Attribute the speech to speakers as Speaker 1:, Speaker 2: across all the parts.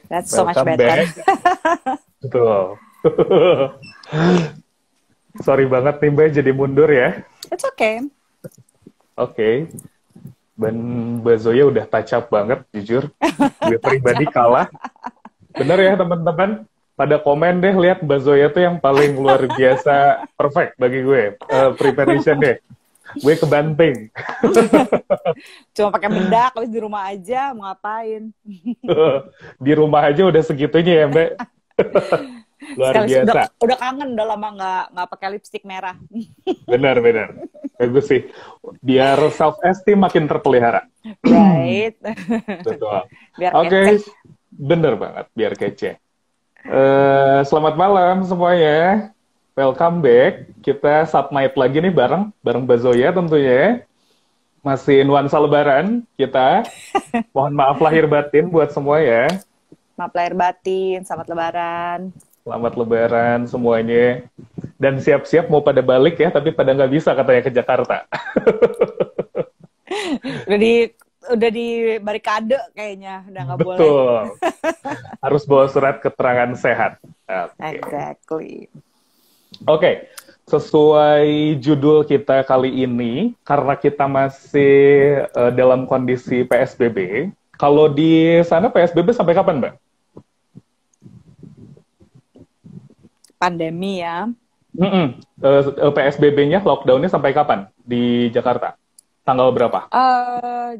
Speaker 1: That's so much
Speaker 2: Welcome
Speaker 1: better.
Speaker 2: back. Betul. Sorry banget nih Mbak jadi mundur ya.
Speaker 1: It's okay.
Speaker 2: Oke. Dan Mbak Zoya udah touch up banget, jujur. Gue pribadi kalah. Bener ya teman-teman? Pada komen deh, lihat Mbak Zoya tuh yang paling luar biasa perfect bagi gue. Preparation deh. Gue kebanting.
Speaker 1: Cuma pakai bedak, habis di rumah aja mau ngapain?
Speaker 2: Di rumah aja udah segitunya ya Mbak. Luar
Speaker 1: Sekali
Speaker 2: biasa.
Speaker 1: udah kangen, udah lama nggak pakai lipstik merah.
Speaker 2: Benar. Bagus sih. Biar self-esteem makin terpelihara.
Speaker 1: Right.
Speaker 2: Betul.
Speaker 1: Biar
Speaker 2: Oke,
Speaker 1: kece.
Speaker 2: bener banget. Biar kece. Selamat malam semuanya. Welcome back. Kita Subnight lagi nih bareng Mbak Zoya tentunya. Masih nuansa lebaran kita. Mohon maaf lahir batin buat semua ya.
Speaker 1: Maaf lahir batin, selamat lebaran.
Speaker 2: Selamat lebaran semuanya. Dan siap-siap mau pada balik ya, tapi pada nggak bisa katanya ke Jakarta.
Speaker 1: Udah di barikade kayaknya, udah nggak boleh.
Speaker 2: Betul. Harus bawa surat keterangan sehat.
Speaker 1: Exactly.
Speaker 2: Oke, sesuai judul kita kali ini, karena kita masih dalam kondisi PSBB, kalau di sana PSBB sampai kapan, Mbak?
Speaker 1: Pandemi ya.
Speaker 2: PSBB-nya, lockdown-nya sampai kapan di Jakarta? Tanggal berapa?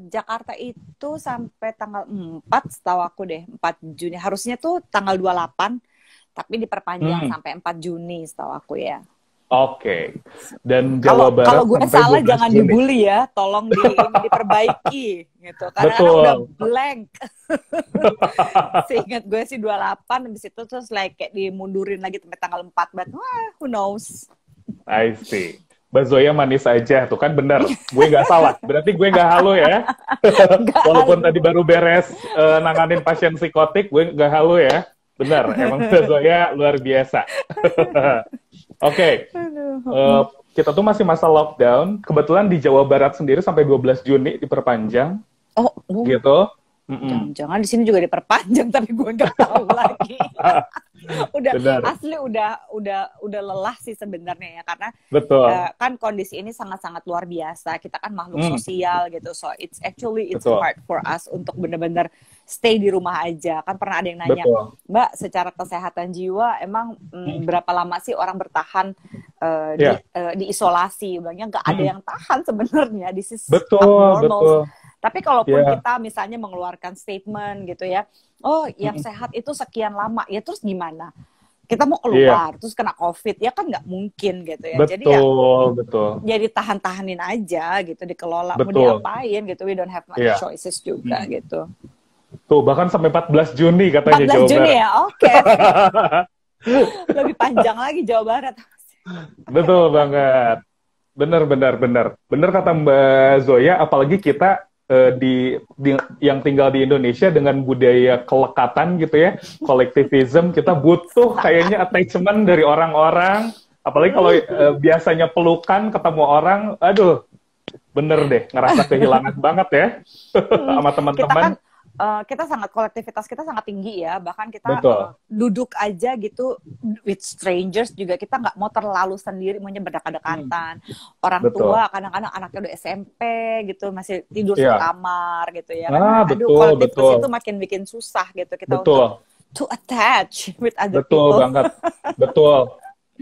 Speaker 1: Jakarta itu sampai tanggal 4, setahu aku deh, 4 Juni. Harusnya tuh tanggal 28, tapi diperpanjang sampai 4 Juni, setahu aku ya.
Speaker 2: Oke. Dan Jawa Barat
Speaker 1: kalau gue
Speaker 2: sampai
Speaker 1: salah
Speaker 2: 12
Speaker 1: jangan
Speaker 2: Juni.
Speaker 1: dibully ya, tolong diperbaiki gitu. Karena
Speaker 2: Betul.
Speaker 1: udah blank. Seingat gue sih 28, habis itu terus kayak dimundurin lagi sampai tanggal 4, but who knows.
Speaker 2: I see. Mbak Zoya manis aja, tuh kan bener. Gue nggak salah, berarti gue nggak halu ya. Walaupun tadi baru beres nanganin pasien psikotik, gue nggak halu ya. Bener, emang Mbak Zoya luar biasa. Oke, kita tuh masih masa lockdown. Kebetulan di Jawa Barat sendiri sampai 12 Juni diperpanjang.
Speaker 1: Oh,
Speaker 2: gitu.
Speaker 1: Jangan-jangan di sini juga diperpanjang, tapi gue nggak tahu lagi.
Speaker 2: Benar.
Speaker 1: Asli udah lelah sih sebenarnya ya, karena
Speaker 2: Betul.
Speaker 1: kan kondisi ini sangat-sangat luar biasa. Kita kan makhluk sosial gitu, so it's
Speaker 2: Betul.
Speaker 1: hard for us untuk benar-benar stay di rumah aja. Kan pernah ada yang nanya,
Speaker 2: Betul.
Speaker 1: Mbak, secara kesehatan jiwa emang berapa lama sih orang bertahan di isolasi? Bilangnya nggak ada yang tahan sebenarnya. This is abnormal. Tapi kalaupun kita misalnya mengeluarkan statement gitu ya, oh yang sehat itu sekian lama, ya terus gimana? Kita mau keluar, terus kena COVID, ya kan nggak mungkin gitu ya. Jadi ya, jadi tahan-tahanin aja gitu, dikelola. Mau diapain gitu, we don't have much choices juga gitu.
Speaker 2: Tuh, bahkan sampai 14 Juni katanya
Speaker 1: 14
Speaker 2: Jawa
Speaker 1: Juni
Speaker 2: Barat.
Speaker 1: ya, oke. Lebih panjang lagi Jawa Barat.
Speaker 2: Betul banget. Bener kata Mbak Zoya, apalagi kita yang tinggal di Indonesia dengan budaya kelekatan gitu ya, kolektivism, kita butuh kayaknya attachment dari orang-orang, apalagi kalau biasanya pelukan ketemu orang, aduh, bener deh, ngerasa kehilangan banget ya sama teman-teman.
Speaker 1: Kita sangat, kolektivitas kita sangat tinggi ya, bahkan kita duduk aja gitu with strangers juga kita nggak mau terlalu sendiri, maunya berdekat-dekatan. Orang tua kadang-kadang anaknya udah SMP gitu masih tidur di kamar gitu ya. Kolektivitas itu makin bikin susah gitu kita untuk to attach with other people.
Speaker 2: Betul banget, betul.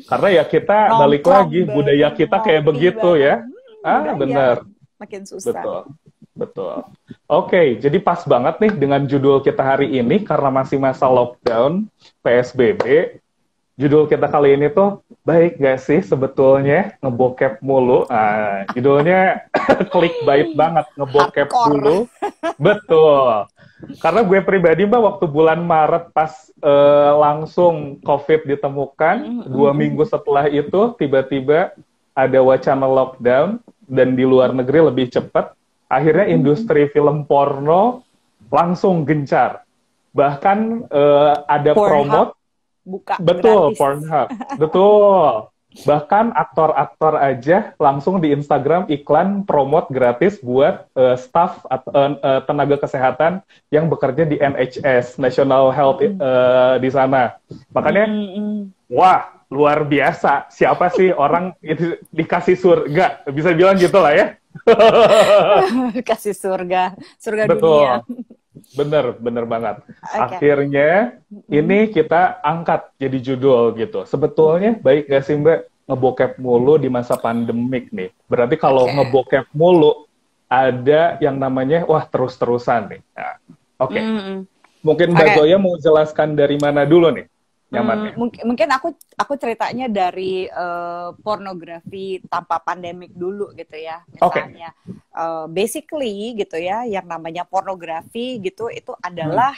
Speaker 2: Karena ya kita balik lagi budaya kita kayak begitu ya. Benar.
Speaker 1: Makin susah.
Speaker 2: Betul. Oke, jadi pas banget nih dengan judul kita hari ini karena masih masa lockdown, PSBB. Judul kita kali ini tuh baik gak sih sebetulnya ngebokep mulu. Judulnya clickbait banget, ngebokep dulu. Betul. Karena gue pribadi Mbak waktu bulan Maret pas langsung COVID ditemukan, 2 minggu setelah itu tiba-tiba ada wacana lockdown dan di luar negeri lebih cepat. Akhirnya industri film porno langsung gencar. Bahkan ada promote.
Speaker 1: Buka
Speaker 2: betul,
Speaker 1: gratis.
Speaker 2: Pornhub. Betul. Bahkan aktor-aktor aja langsung di Instagram iklan promote gratis buat staff atau tenaga kesehatan yang bekerja di NHS, National Health di sana. Makanya, wah, luar biasa. Siapa sih orang itu dikasih surga? Bisa bilang gitu lah ya.
Speaker 1: Kasih surga
Speaker 2: Betul.
Speaker 1: dunia.
Speaker 2: Bener banget. Okay. Akhirnya ini kita angkat jadi judul gitu. Sebetulnya baik gak sih Mbak ngebokep mulu di masa pandemik nih? Berarti kalau ngebokep mulu ada yang namanya wah terus-terusan nih. Nah, Oke. Mungkin Mbak Zoya mau jelaskan dari mana dulu nih?
Speaker 1: Mungkin aku ceritanya dari pornografi tanpa pandemik dulu gitu ya, misalnya basically gitu ya, yang namanya pornografi gitu itu adalah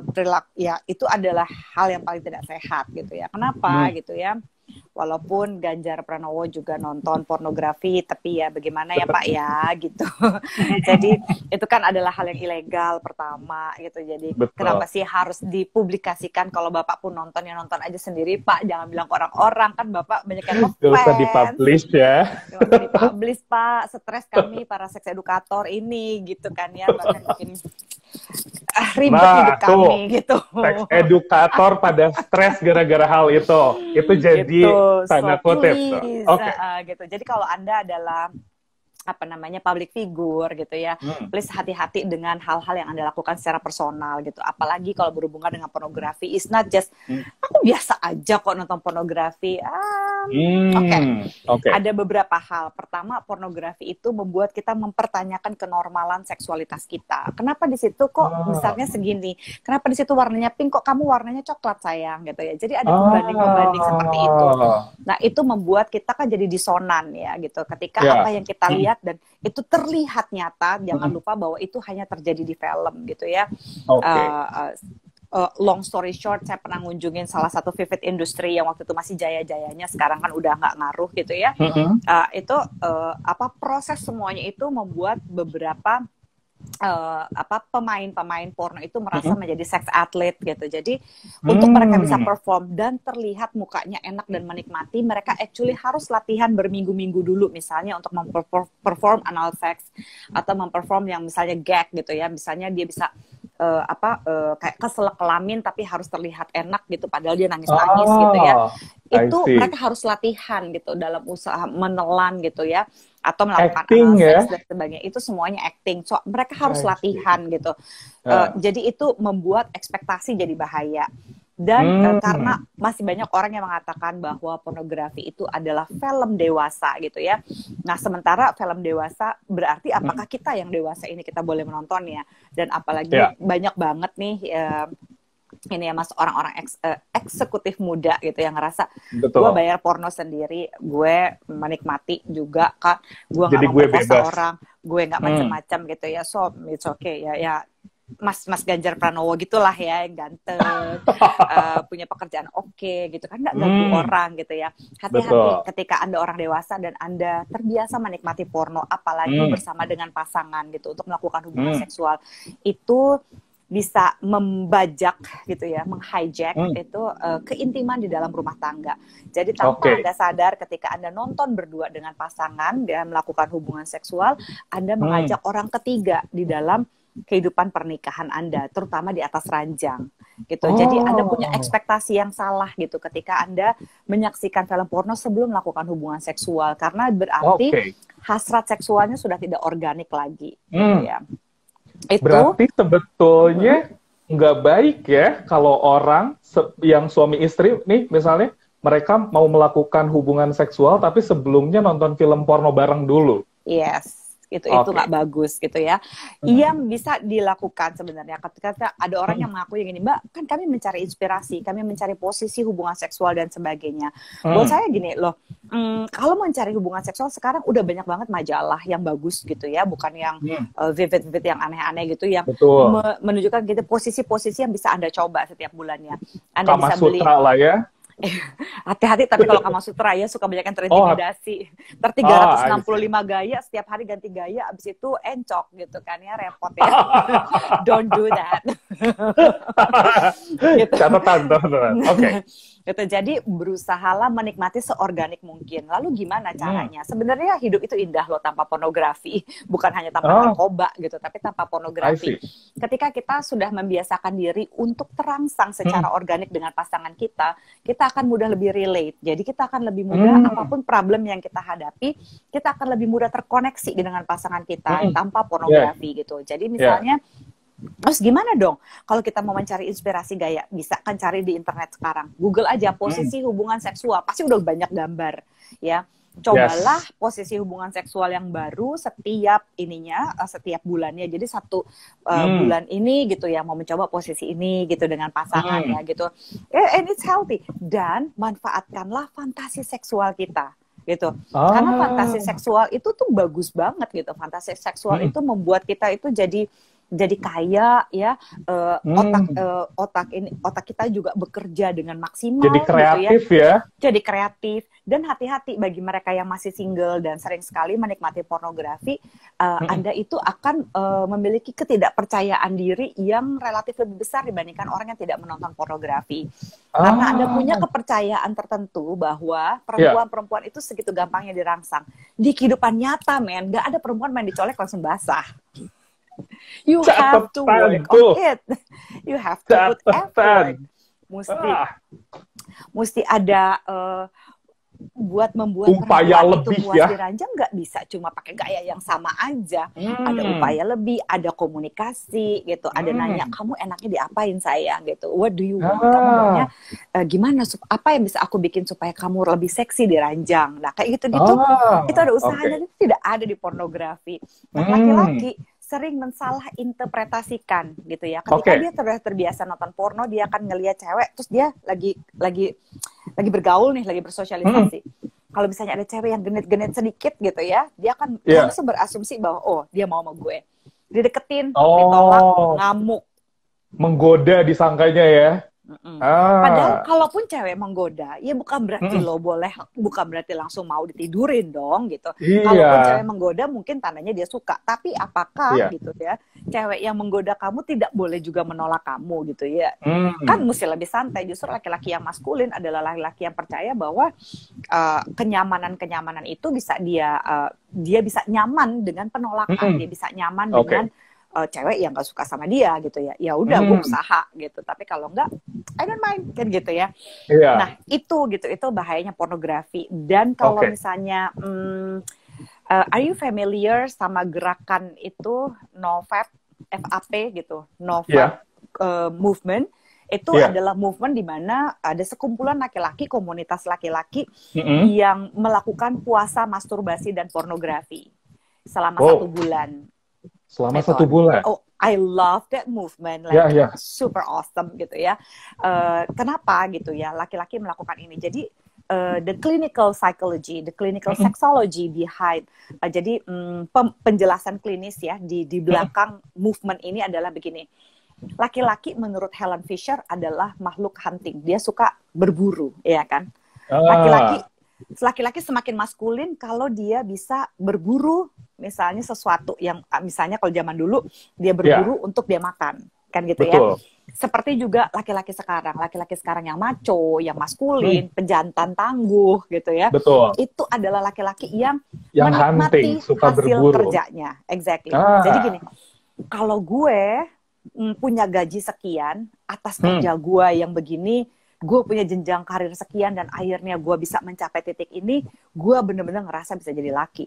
Speaker 1: perilaku ya, itu adalah hal yang paling tidak sehat gitu ya. Kenapa gitu ya? Walaupun Ganjar Pranowo juga nonton pornografi, tapi ya bagaimana ya Pak ya gitu. Jadi itu kan adalah hal yang ilegal pertama gitu. Jadi kenapa sih harus dipublikasikan? Kalau Bapak pun nonton ya nonton aja sendiri Pak, jangan bilang ke orang-orang, kan Bapak banyak yang ngefans.
Speaker 2: Gak usah dipublish ya.
Speaker 1: Gak usah dipublish Pak, stres kami para seks edukator ini gitu kan ya. Bahkan bikin ribet hidup kami gitu.
Speaker 2: Seks edukator pada stres gara-gara hal itu jadi tanda kutip.
Speaker 1: Gitu. Jadi kalau Anda adalah public figure gitu ya, please hati-hati dengan hal-hal yang Anda lakukan secara personal gitu. Apalagi kalau berhubungan dengan pornografi, it's not just aku biasa aja kok nonton pornografi. Ada beberapa hal. Pertama, pornografi itu membuat kita mempertanyakan kenormalan seksualitas kita. Kenapa di situ kok misalnya segini? Kenapa di situ warnanya pink kok kamu warnanya coklat sayang gitu ya. Jadi ada pembanding-pembanding seperti itu. Nah, itu membuat kita kan jadi disonan ya gitu. Ketika apa yang kita lihat dan itu terlihat nyata, jangan lupa bahwa itu hanya terjadi di film gitu ya. Long story short, saya pernah ngunjungin salah satu Vivid Industry yang waktu itu masih jaya-jayanya, sekarang kan udah nggak ngaruh gitu ya. Proses semuanya itu membuat beberapa pemain-pemain porno itu merasa menjadi sex athlete gitu. Jadi untuk mereka bisa perform dan terlihat mukanya enak dan menikmati, mereka actually harus latihan berminggu-minggu dulu, misalnya untuk memperform anal sex atau memperform yang misalnya gag gitu ya. Misalnya dia bisa kayak keselak kelamin tapi harus terlihat enak gitu padahal dia nangis-nangis gitu ya. Itu mereka harus latihan gitu dalam usaha menelan gitu ya, atau melakukan anal sex dan sebagainya. Itu semuanya acting. So mereka harus latihan gitu. Jadi itu membuat ekspektasi jadi bahaya. Dan karena masih banyak orang yang mengatakan bahwa pornografi itu adalah film dewasa gitu ya. Nah, sementara film dewasa berarti apakah kita yang dewasa ini kita boleh menontonnya? Dan apalagi banyak banget nih ini ya Mas, orang-orang eksekutif muda gitu yang ngerasa gue bayar porno sendiri, gue menikmati juga kan, gue nggak memperkosa orang, gue nggak macam-macam gitu ya, so it's okay ya. Mas Ganjar Pranowo gitulah ya, yang ganteng, punya pekerjaan oke gitu kan, nggak ganggu orang gitu ya. Hati-hati ketika Anda orang dewasa dan Anda terbiasa menikmati porno, apalagi bersama dengan pasangan gitu untuk melakukan hubungan seksual, itu bisa membajak gitu ya, menghijack itu keintiman di dalam rumah tangga. Jadi tanpa Anda sadar, ketika Anda nonton berdua dengan pasangan dan melakukan hubungan seksual, Anda mengajak orang ketiga di dalam kehidupan pernikahan Anda, terutama di atas ranjang gitu. Jadi Anda punya ekspektasi yang salah gitu ketika Anda menyaksikan film porno sebelum melakukan hubungan seksual, karena berarti hasrat seksualnya sudah tidak organik lagi gitu ya. Itu
Speaker 2: berarti sebetulnya nggak baik ya kalau orang yang suami istri nih misalnya mereka mau melakukan hubungan seksual tapi sebelumnya nonton film porno bareng dulu.
Speaker 1: Yes. Itu nggak bagus gitu ya. Yang bisa dilakukan sebenarnya ketika ada orang yang mengaku yang gini, Mbak, kan kami mencari inspirasi, kami mencari posisi hubungan seksual dan sebagainya. Buat saya gini loh, kalau mau mencari hubungan seksual sekarang udah banyak banget majalah yang bagus gitu ya, bukan yang vivid yang aneh-aneh gitu, yang menunjukkan gitu posisi-posisi yang bisa Anda coba setiap bulannya. Anda
Speaker 2: Kama
Speaker 1: bisa beli
Speaker 2: Sutra lah ya.
Speaker 1: Hati-hati, tapi kalau Kama Sutra ya suka banyak yang terintimidasi. 365 gaya, setiap hari ganti gaya, abis itu encok gitu kan ya, repot ya. Don't do that.
Speaker 2: Gitu. Catatan. Oke.
Speaker 1: Gitu. Jadi berusahalah menikmati seorganik mungkin. Lalu gimana caranya? Sebenarnya hidup itu indah loh tanpa pornografi, bukan hanya tanpa narkoba gitu, tapi tanpa pornografi. Ketika kita sudah membiasakan diri untuk terangsang secara organik dengan pasangan kita akan mudah lebih relate. Jadi kita akan lebih mudah apapun problem yang kita hadapi, kita akan lebih mudah terkoneksi dengan pasangan kita tanpa pornografi gitu. Jadi misalnya terus gimana dong? Kalau kita mau mencari inspirasi gaya, bisa kan cari di internet sekarang. Google aja posisi hubungan seksual, pasti udah banyak gambar, ya. Cobalah posisi hubungan seksual yang baru setiap bulannya. Jadi satu bulan ini gitu ya, mau mencoba posisi ini gitu dengan pasangan ya gitu. And it's healthy. Dan manfaatkanlah fantasi seksual kita gitu. Karena fantasi seksual itu tuh bagus banget gitu. Fantasi seksual itu membuat kita itu jadi kaya ya, otak kita juga bekerja dengan maksimal.
Speaker 2: Jadi kreatif gitu ya.
Speaker 1: Jadi kreatif. Dan hati-hati bagi mereka yang masih single dan sering sekali menikmati pornografi, Anda itu akan memiliki ketidakpercayaan diri yang relatif lebih besar dibandingkan orang yang tidak menonton pornografi. Karena Anda punya kepercayaan tertentu bahwa perempuan-perempuan itu segitu gampangnya dirangsang. Di kehidupan nyata, men, gak ada perempuan main dicolek langsung basah. You have to work on it. You have to put effort. Mesti ada membuat
Speaker 2: upaya lebih
Speaker 1: itu puas diranjang, nggak bisa cuma pakai gaya yang sama aja. Ada upaya lebih, ada komunikasi gitu, ada nanya kamu enaknya diapain sayang gitu. What do you want? Kamu maunya gimana? Apa yang bisa aku bikin supaya kamu lebih seksi diranjang? Nah kayak gitu itu ada usahanya. Itu tidak ada di pornografi. Nah, laki-laki sering mensalah interpretasikan gitu ya. Ketika dia terbiasa nonton porno, dia akan ngelihat cewek, terus dia lagi bergaul nih, lagi bersosialisasi. Kalau misalnya ada cewek yang genit-genit sedikit gitu ya, dia akan langsung berasumsi bahwa dia mau sama gue. Dideketin, ditolak, ngamuk.
Speaker 2: Menggoda disangkanya ya.
Speaker 1: Padahal kalaupun cewek menggoda, ya bukan berarti bukan berarti langsung mau ditidurin dong gitu. Kalaupun cewek menggoda mungkin tandanya dia suka. Tapi apakah gitu ya, cewek yang menggoda kamu tidak boleh juga menolak kamu gitu ya? Kan mesti lebih santai. Justru laki-laki yang maskulin adalah laki-laki yang percaya bahwa kenyamanan itu bisa dia bisa nyaman dengan penolakan, dia bisa nyaman dengan cewek yang gak suka sama dia gitu ya, ya udah gue usaha gitu, tapi kalau enggak I don't mind kan gitu ya. Nah itu bahayanya pornografi. Dan kalau misalnya are you familiar sama gerakan itu NoFap, FAP gitu, NoFap movement itu adalah movement di mana ada sekumpulan laki-laki, komunitas laki-laki yang melakukan puasa masturbasi dan pornografi selama 1 bulan.
Speaker 2: Selama 1 bulan.
Speaker 1: I love that movement, super awesome gitu ya. Kenapa gitu ya? Laki-laki melakukan ini. Jadi the clinical psychology, the clinical sexology behind. Jadi penjelasan klinis ya di belakang movement ini adalah begini. Laki-laki menurut Helen Fisher adalah makhluk hunting. Dia suka berburu, ya kan? Laki-laki semakin maskulin kalau dia bisa berburu, misalnya sesuatu yang misalnya kalau zaman dulu dia berburu untuk dia makan, kan gitu ya. Seperti juga laki-laki sekarang yang macho, yang maskulin, pejantan tangguh gitu ya. Itu adalah laki-laki yang menikmati
Speaker 2: hunting, suka
Speaker 1: hasil
Speaker 2: berburu.
Speaker 1: Kerjanya, Jadi gini, kalau gue punya gaji sekian atas kerja gue yang begini, gue punya jenjang karir sekian dan akhirnya gue bisa mencapai titik ini, gue bener-bener ngerasa bisa jadi laki.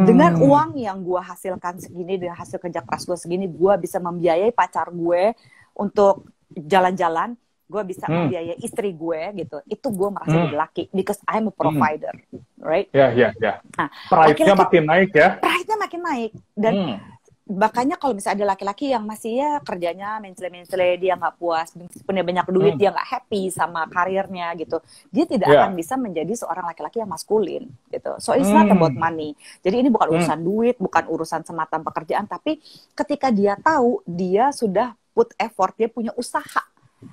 Speaker 1: Dengan uang yang gue hasilkan segini, dengan hasil kerja keras gue segini, gue bisa membiayai pacar gue untuk jalan-jalan, gue bisa membiayai istri gue gitu. Itu gue merasa jadi laki, because I'm a provider, right?
Speaker 2: Nah, pride-nya makin naik ya?
Speaker 1: Pride-nya makin naik. Dan makanya kalau misalnya ada laki-laki yang masih ya kerjanya mencele-mencele, dia nggak puas, punya banyak duit, dia nggak happy sama karirnya gitu, dia tidak akan bisa menjadi seorang laki-laki yang maskulin gitu. So it's not about money. Jadi ini bukan urusan duit, bukan urusan semata pekerjaan, tapi ketika dia tahu dia sudah put effort, dia punya usaha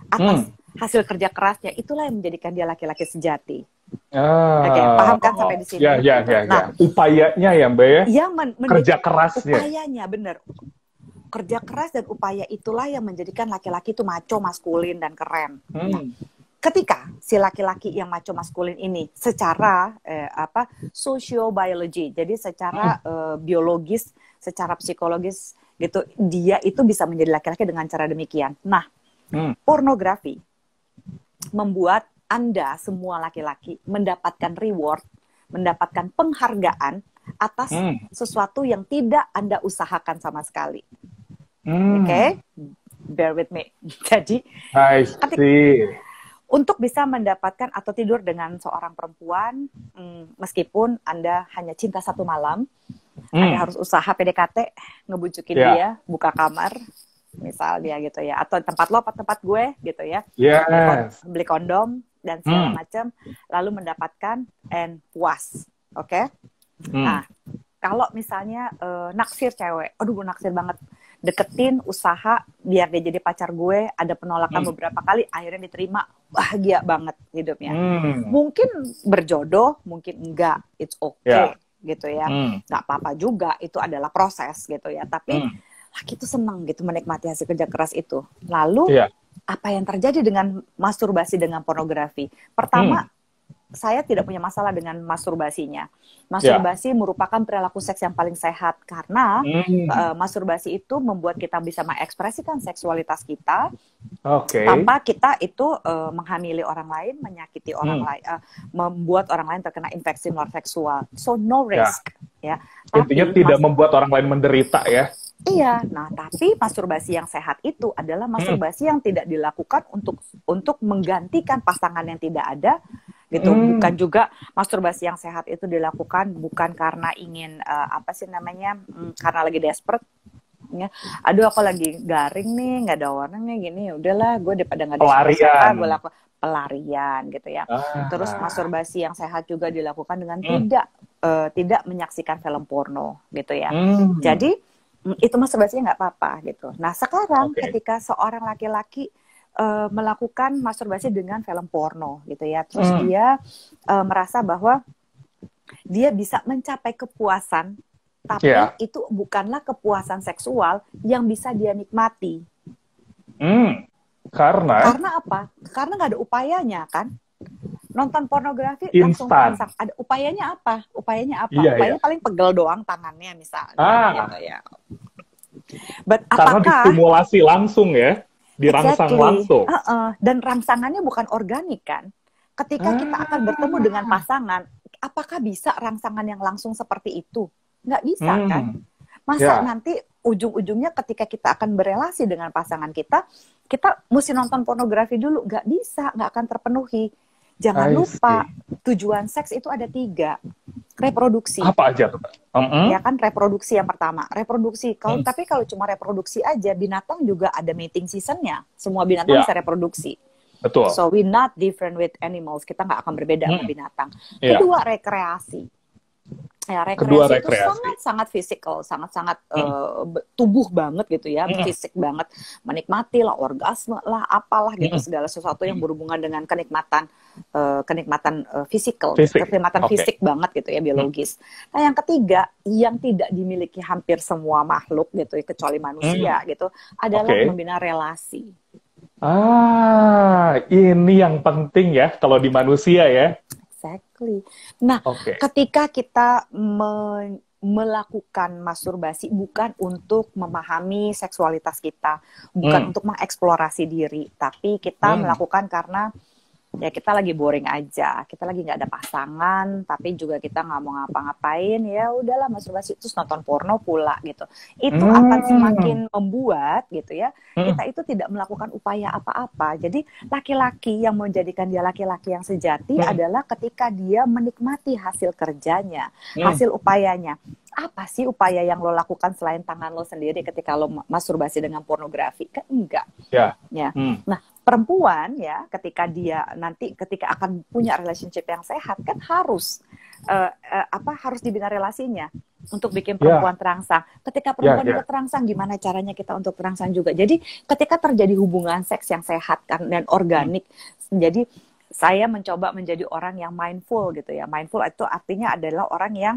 Speaker 1: atas hasil kerja kerasnya, itulah yang menjadikan dia laki-laki sejati. Paham kan sampai di sini?
Speaker 2: Nah, upayanya ya Mbak ya? Kerja kerasnya.
Speaker 1: Upayanya, bener. Kerja keras dan upaya itulah yang menjadikan laki-laki itu macho, maskulin, dan keren. Nah, ketika si laki-laki yang macho maskulin ini secara sociobiology, jadi secara biologis, secara psikologis gitu, dia itu bisa menjadi laki-laki dengan cara demikian. Nah, pornografi membuat Anda semua laki-laki mendapatkan reward, mendapatkan penghargaan atas sesuatu yang tidak Anda usahakan sama sekali. Oke? Bear with me. Jadi, untuk bisa mendapatkan atau tidur dengan seorang perempuan, meskipun Anda hanya cinta satu malam, Anda harus usaha PDKT, ngebujukin dia, buka kamar, misalnya gitu ya, atau tempat lo, tempat gue gitu ya, beli kondom dan segala macam, lalu mendapatkan and puas, oke? Nah, kalau misalnya naksir cewek, aduh gue naksir banget, deketin, usaha biar dia jadi pacar gue, ada penolakan beberapa kali, akhirnya diterima, bahagia banget hidupnya. Mungkin berjodoh, mungkin enggak, it's okay gitu ya, nggak apa-apa juga, itu adalah proses gitu ya. Tapi laki itu seneng gitu menikmati hasil kerja keras itu. Lalu apa yang terjadi dengan masturbasi dengan pornografi? Pertama, saya tidak punya masalah dengan masturbasinya. Masturbasi merupakan perilaku seks yang paling sehat karena masturbasi itu membuat kita bisa mengekspresikan seksualitas kita tanpa kita itu menghamili orang lain, menyakiti orang lain, membuat orang lain terkena infeksi menular seksual. So no risk. Ya.
Speaker 2: Intinya tidak membuat orang lain menderita ya.
Speaker 1: Iya, nah tapi masturbasi yang sehat itu adalah masturbasi yang tidak dilakukan untuk menggantikan pasangan yang tidak ada, gitu. Bukan juga masturbasi yang sehat itu dilakukan bukan karena ingin karena lagi desperate. Ya. Aduh aku lagi garing nih, nggak ada warnanya gini, udahlah gue daripada nggak ada siapa gue lakukan pelarian gitu ya. Terus masturbasi yang sehat juga dilakukan dengan tidak menyaksikan film porno gitu ya. Jadi itu masturbasinya nggak apa-apa gitu. Nah sekarang ketika seorang laki-laki melakukan masturbasi dengan film porno gitu ya, terus dia merasa bahwa dia bisa mencapai kepuasan, tapi itu bukanlah kepuasan seksual yang bisa dia nikmati. Karena apa? Karena nggak ada upayanya kan. Nonton pornografi langsung terangsang. Ada upayanya apa? Upayanya paling pegel doang tangannya misalnya gitu ya.
Speaker 2: Karena distimulasi langsung ya, dirangsang langsung.
Speaker 1: Dan rangsangannya bukan organik kan. Ketika kita akan bertemu dengan pasangan, apakah bisa rangsangan yang langsung seperti itu? Nggak bisa kan. Masa nanti ujung-ujungnya ketika kita akan berelasi dengan pasangan kita mesti nonton pornografi dulu? Nggak bisa, nggak akan terpenuhi. Jangan lupa, tujuan seks itu ada 3. Reproduksi.
Speaker 2: Apa aja tuh?
Speaker 1: Ya kan, reproduksi yang pertama. Reproduksi. Tapi kalau cuma reproduksi aja, binatang juga ada mating seasonnya. Semua binatang bisa reproduksi.
Speaker 2: Betul.
Speaker 1: So we not different with animals. Kita nggak akan berbeda sama binatang. Kedua, rekreasi. Ya, rekreasi itu sangat-sangat fisikal, sangat-sangat tubuh banget gitu ya, fisik banget, menikmati lah, orgasme lah, apalah gitu, segala sesuatu yang berhubungan dengan kenikmatan fisikal, kenikmatan fisik banget gitu ya, biologis. Nah yang ketiga, yang tidak dimiliki hampir semua makhluk gitu, kecuali manusia gitu, adalah membina relasi.
Speaker 2: Ini yang penting ya kalau di manusia ya.
Speaker 1: Exactly. Nah, ketika kita melakukan masturbasi bukan untuk memahami seksualitas kita, bukan untuk mengeksplorasi diri, tapi kita melakukan karena ya kita lagi boring aja, kita lagi nggak ada pasangan, tapi juga kita nggak mau ngapa-ngapain, ya udahlah masturbasi, terus nonton porno pula gitu. Itu akan semakin membuat gitu ya, kita itu tidak melakukan upaya apa-apa. Jadi laki-laki yang menjadikan dia laki-laki yang sejati adalah ketika dia menikmati hasil kerjanya, hasil upayanya. Apa sih upaya yang lo lakukan selain tangan lo sendiri ketika lo masturbasi dengan pornografi? Kan enggak. Ya. Nah, perempuan ya ketika akan punya relationship yang sehat kan harus harus dibina relasinya untuk bikin perempuan terangsang. Ketika perempuan juga terangsang, gimana caranya kita untuk terangsang juga? Jadi ketika terjadi hubungan seks yang sehat kan dan organik, jadi saya mencoba menjadi orang yang mindful gitu ya. Mindful itu artinya adalah orang yang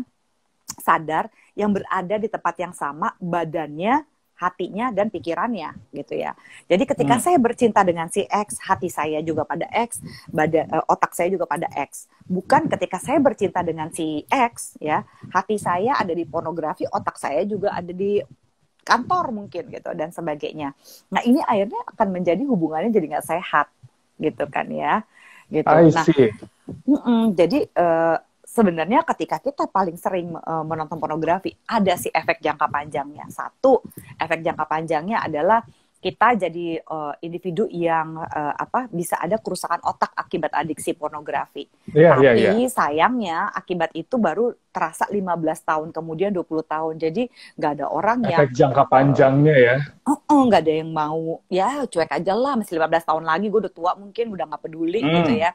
Speaker 1: sadar, yang berada di tempat yang sama, badannya, hatinya dan pikirannya gitu ya. Jadi ketika saya bercinta dengan si X, hati saya juga pada X, otak saya juga pada X. Bukan ketika saya bercinta dengan si X ya, hati saya ada di pornografi, otak saya juga ada di kantor mungkin gitu dan sebagainya. Nah ini akhirnya akan menjadi hubungannya jadi nggak sehat gitu kan ya. Gitu. Nah, jadi sebenarnya ketika kita paling sering menonton pornografi, ada sih efek jangka panjangnya. Satu, efek jangka panjangnya adalah kita jadi individu yang bisa ada kerusakan otak akibat adiksi pornografi. Tapi sayangnya akibat itu baru terasa 15 tahun kemudian, 20 tahun. Jadi nggak ada orang yang
Speaker 2: efek jangka panjangnya ya.
Speaker 1: Nggak ada yang mau, ya cuek aja lah, masih 15 tahun lagi, gue udah tua mungkin, udah nggak peduli gitu ya.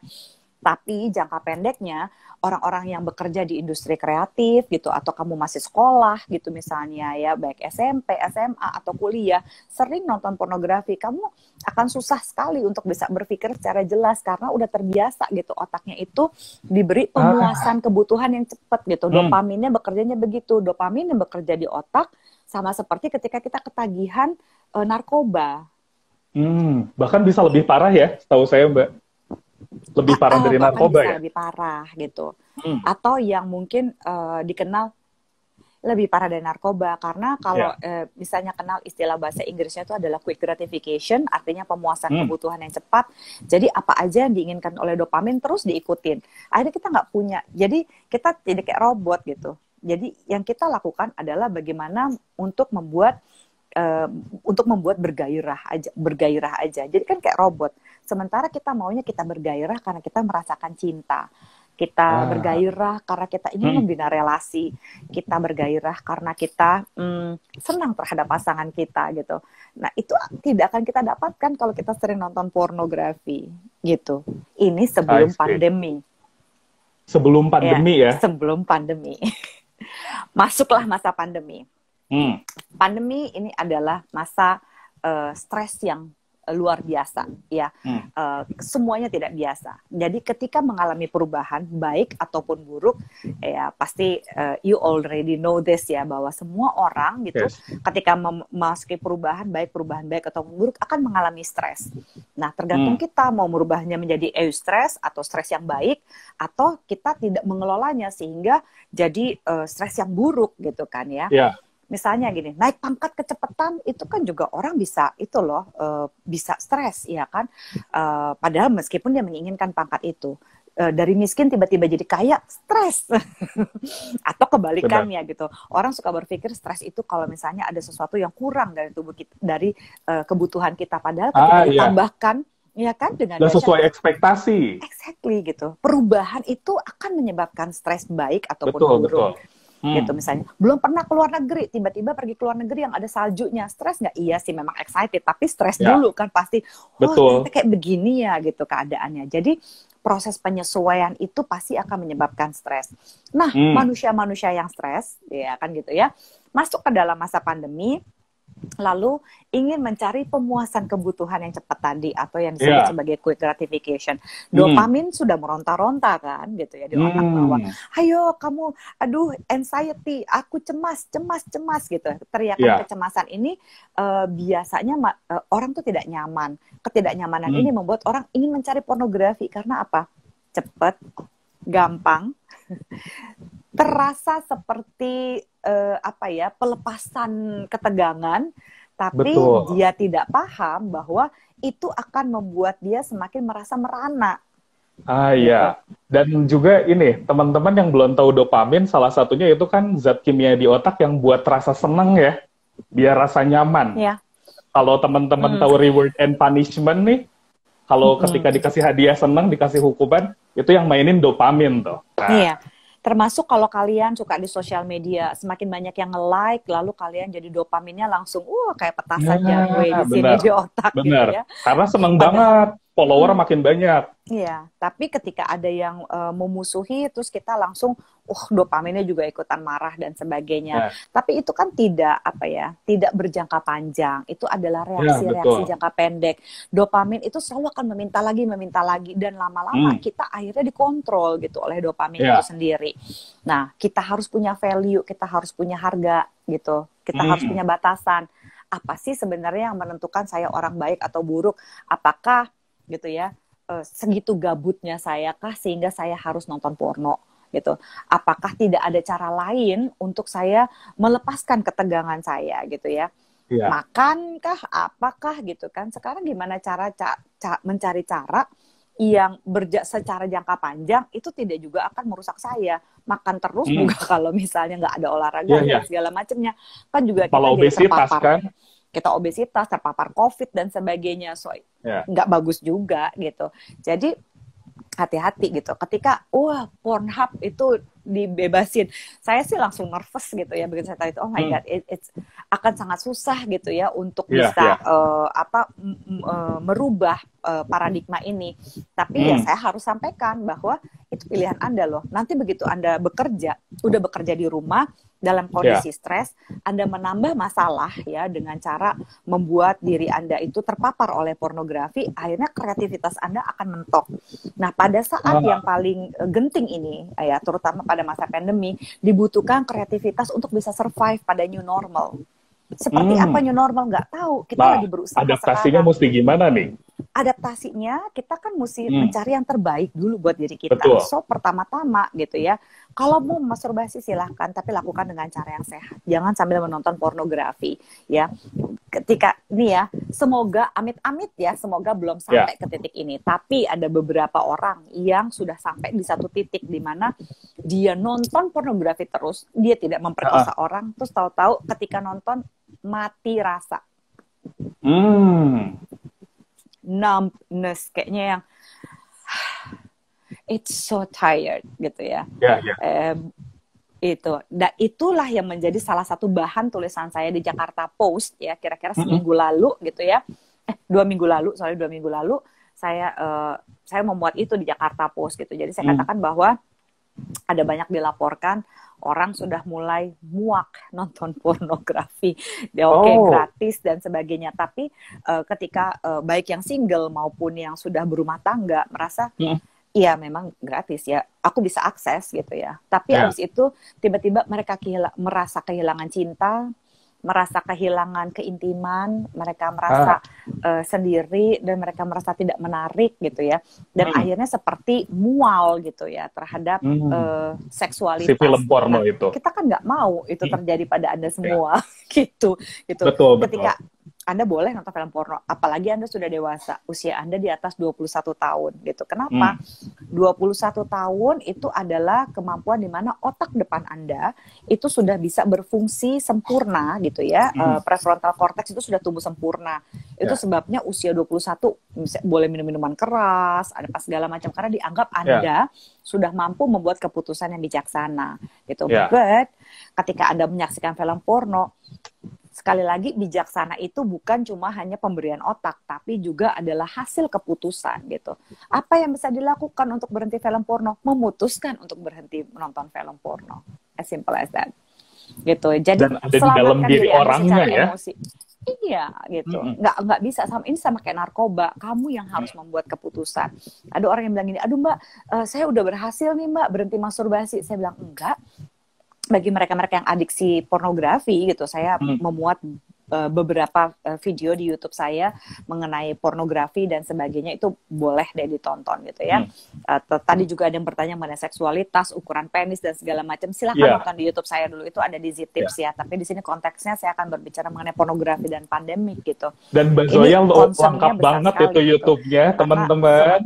Speaker 1: Tapi jangka pendeknya, orang-orang yang bekerja di industri kreatif gitu, atau kamu masih sekolah gitu misalnya ya, baik SMP, SMA, atau kuliah, sering nonton pornografi, kamu akan susah sekali untuk bisa berpikir secara jelas, karena udah terbiasa gitu, otaknya itu diberi pemuasan kebutuhan yang cepat gitu, dopaminnya bekerjanya begitu, dopamin yang bekerja di otak, sama seperti ketika kita ketagihan narkoba.
Speaker 2: Bahkan bisa lebih parah ya, setahu saya Mbak. Lebih parah dari narkoba ya?
Speaker 1: Lebih parah gitu. Atau yang mungkin dikenal lebih parah dari narkoba. Karena kalau misalnya kenal istilah bahasa Inggrisnya itu adalah quick gratification, artinya pemuasan kebutuhan yang cepat. Jadi apa aja yang diinginkan oleh dopamin terus diikutin. Akhirnya kita nggak punya. Jadi kita jadi kayak robot gitu. Jadi yang kita lakukan adalah bagaimana untuk membuat bergairah aja. Jadi kan kayak robot. Sementara kita maunya kita bergairah karena kita merasakan cinta. Kita bergairah karena kita ingin membina relasi. Kita bergairah karena kita senang terhadap pasangan kita gitu. Nah itu tidak akan kita dapatkan kalau kita sering nonton pornografi gitu. Ini sebelum pandemi.
Speaker 2: Sebelum pandemi ya?
Speaker 1: Sebelum pandemi. Masuklah masa pandemi. Pandemi ini adalah masa stres yang luar biasa ya. Semuanya tidak biasa. Jadi ketika mengalami perubahan baik ataupun buruk ya pasti you already know this ya, bahwa semua orang gitu ketika memasuki perubahan baik ataupun buruk akan mengalami stres. Nah tergantung kita mau merubahnya menjadi eustress atau stres yang baik, atau kita tidak mengelolanya sehingga jadi stres yang buruk gitu kan ya. Misalnya gini, naik pangkat kecepatan itu kan juga orang bisa itu loh, bisa stres ya kan, padahal meskipun dia menginginkan pangkat itu, dari miskin tiba-tiba jadi kaya, stres. Atau kebalikannya gitu, orang suka berpikir stres itu kalau misalnya ada sesuatu yang kurang dari tubuh kita, dari kebutuhan kita, padahal ketika ditambahkan ya kan dengan
Speaker 2: sesuai ekspektasi.
Speaker 1: Exactly gitu. Perubahan itu akan menyebabkan stres baik ataupun buruk. Gitu misalnya, belum pernah keluar negeri, tiba-tiba pergi keluar negeri yang ada saljunya, stres nggak? Iya sih memang excited, tapi stres dulu kan pasti. Ternyata kayak begini ya gitu keadaannya. Jadi proses penyesuaian itu pasti akan menyebabkan stres. Nah manusia-manusia yang stres ya kan gitu ya, masuk ke dalam masa pandemi, lalu ingin mencari pemuasan kebutuhan yang cepat tadi, atau yang disebut sebagai quick gratification. Dopamin sudah meronta-ronta kan gitu ya di otak bahwa, ayo kamu, aduh anxiety, aku cemas gitu. Teriakan kecemasan ini biasanya orang tuh tidak nyaman. Ketidaknyamanan ini membuat orang ingin mencari pornografi karena apa? Cepat, gampang, terasa seperti pelepasan ketegangan, tapi dia tidak paham bahwa itu akan membuat dia semakin merasa merana.
Speaker 2: Iya. Dan juga ini, teman-teman yang belum tahu dopamin, salah satunya itu kan zat kimia di otak yang buat rasa seneng ya, biar rasa nyaman. Kalau teman-teman tahu reward and punishment nih, kalau ketika dikasih hadiah seneng, dikasih hukuman, itu yang mainin dopamin tuh.
Speaker 1: Iya. Termasuk kalau kalian suka di sosial media, semakin banyak yang nge-like, lalu kalian jadi dopaminnya langsung, kayak petasan jagung di sini di otak gitu ya.
Speaker 2: Karena seneng banget, follower makin banyak.
Speaker 1: Iya, tapi ketika ada yang memusuhi, terus kita langsung, dopaminnya juga ikutan marah dan sebagainya. Tapi itu kan tidak tidak berjangka panjang. Itu adalah reaksi-reaksi jangka pendek. Dopamin itu selalu akan meminta lagi, dan lama-lama kita akhirnya dikontrol gitu oleh dopamin itu sendiri. Nah, kita harus punya value, kita harus punya harga gitu. Kita harus punya batasan. apa sih sebenarnya yang menentukan saya orang baik atau buruk? Apakah gitu ya segitu gabutnya saya kah sehingga saya harus nonton porno gitu? Apakah tidak ada cara lain untuk saya melepaskan ketegangan saya gitu ya?
Speaker 2: Iya.
Speaker 1: Makankah, apakah gitu kan? Sekarang gimana cara mencari cara yang secara jangka panjang itu tidak juga akan merusak saya. Makan terus juga kalau misalnya nggak ada olahraga dan segala macamnya, kan juga kita jadi terpapar. Kan? Kita obesitas, terpapar COVID dan sebagainya, so nggak bagus juga gitu. Jadi hati-hati gitu. Ketika Pornhub itu dibebasin, saya sih langsung nervous gitu ya. Begitu saya tahu itu, oh my god, it's akan sangat susah gitu ya untuk bisa merubah paradigma ini. Tapi ya saya harus sampaikan bahwa itu pilihan Anda loh. Nanti begitu Anda udah bekerja di rumah dalam kondisi stres, Anda menambah masalah ya dengan cara membuat diri Anda itu terpapar oleh pornografi, akhirnya kreativitas Anda akan mentok. Nah, pada saat yang paling genting ini ya, terutama pada masa pandemi, dibutuhkan kreativitas untuk bisa survive pada new normal. Seperti apa new normal nggak tahu, kita lagi berusaha.
Speaker 2: Adaptasinya
Speaker 1: sekarang.
Speaker 2: Mesti gimana nih?
Speaker 1: Adaptasinya kita kan mesti mencari yang terbaik dulu buat diri kita.
Speaker 2: Betul.
Speaker 1: So pertama-tama gitu ya, kalau mau masturbasi silahkan, tapi lakukan dengan cara yang sehat. Jangan sambil menonton pornografi ya. Ketika ini ya, semoga amit-amit ya, semoga belum sampai ke titik ini. Tapi ada beberapa orang yang sudah sampai di satu titik di mana dia nonton pornografi terus, dia tidak memperkosa orang, terus tahu-tahu ketika nonton mati rasa. Numbness, kayaknya yang it's so tired gitu ya. Itu. Dan itulah yang menjadi salah satu bahan tulisan saya di Jakarta Post ya, kira-kira seminggu lalu gitu ya. 2 minggu lalu saya memuat itu di Jakarta Post gitu. Jadi saya katakan bahwa ada banyak dilaporkan orang sudah mulai muak nonton pornografi, gratis dan sebagainya. Tapi ketika baik yang single maupun yang sudah berumah tangga merasa, iya memang gratis ya, aku bisa akses gitu ya. Tapi abis itu tiba-tiba mereka merasa kehilangan cinta, merasa kehilangan keintiman, mereka merasa sendiri dan mereka merasa tidak menarik gitu ya. Dan akhirnya seperti mual gitu ya terhadap seksualitas.
Speaker 2: Si film porno itu.
Speaker 1: Kita kan nggak mau itu terjadi pada Anda semua gitu.
Speaker 2: Betul.
Speaker 1: Ketika Anda boleh nonton film porno, apalagi Anda sudah dewasa, usia Anda di atas 21 tahun gitu. Kenapa? 21 tahun itu adalah kemampuan di mana otak depan Anda itu sudah bisa berfungsi sempurna gitu ya. Prefrontal cortex itu sudah tumbuh sempurna. Itu sebabnya usia 21 boleh minum minuman keras, ada pas segala macam karena dianggap Anda sudah mampu membuat keputusan yang bijaksana gitu. But ketika Anda menyaksikan film porno, sekali lagi bijaksana itu bukan cuma hanya pemberian otak, tapi juga adalah hasil keputusan gitu. Apa yang bisa dilakukan untuk berhenti film porno? Memutuskan untuk berhenti menonton film porno. As simple as that. Gitu. Jadi
Speaker 2: dan ada di dalam diri orangnya ya.
Speaker 1: Emosi. Iya gitu. Nggak bisa ini sama kayak narkoba. Kamu yang harus membuat keputusan. Ada orang yang bilang gini, aduh Mbak, saya udah berhasil nih Mbak berhenti masturbasi. Saya bilang enggak. Bagi mereka-mereka yang adiksi pornografi gitu, saya memuat beberapa video di YouTube saya mengenai pornografi dan sebagainya, itu boleh deh ditonton gitu ya. Tadi juga ada yang bertanya mengenai seksualitas, ukuran penis dan segala macam. Silakan nonton di YouTube saya dulu, itu ada di Ztips ya. Tapi di sini konteksnya saya akan berbicara mengenai pornografi dan pandemik gitu.
Speaker 2: Dan Mbak Zoya lengkap banget itu YouTube-nya, teman-teman.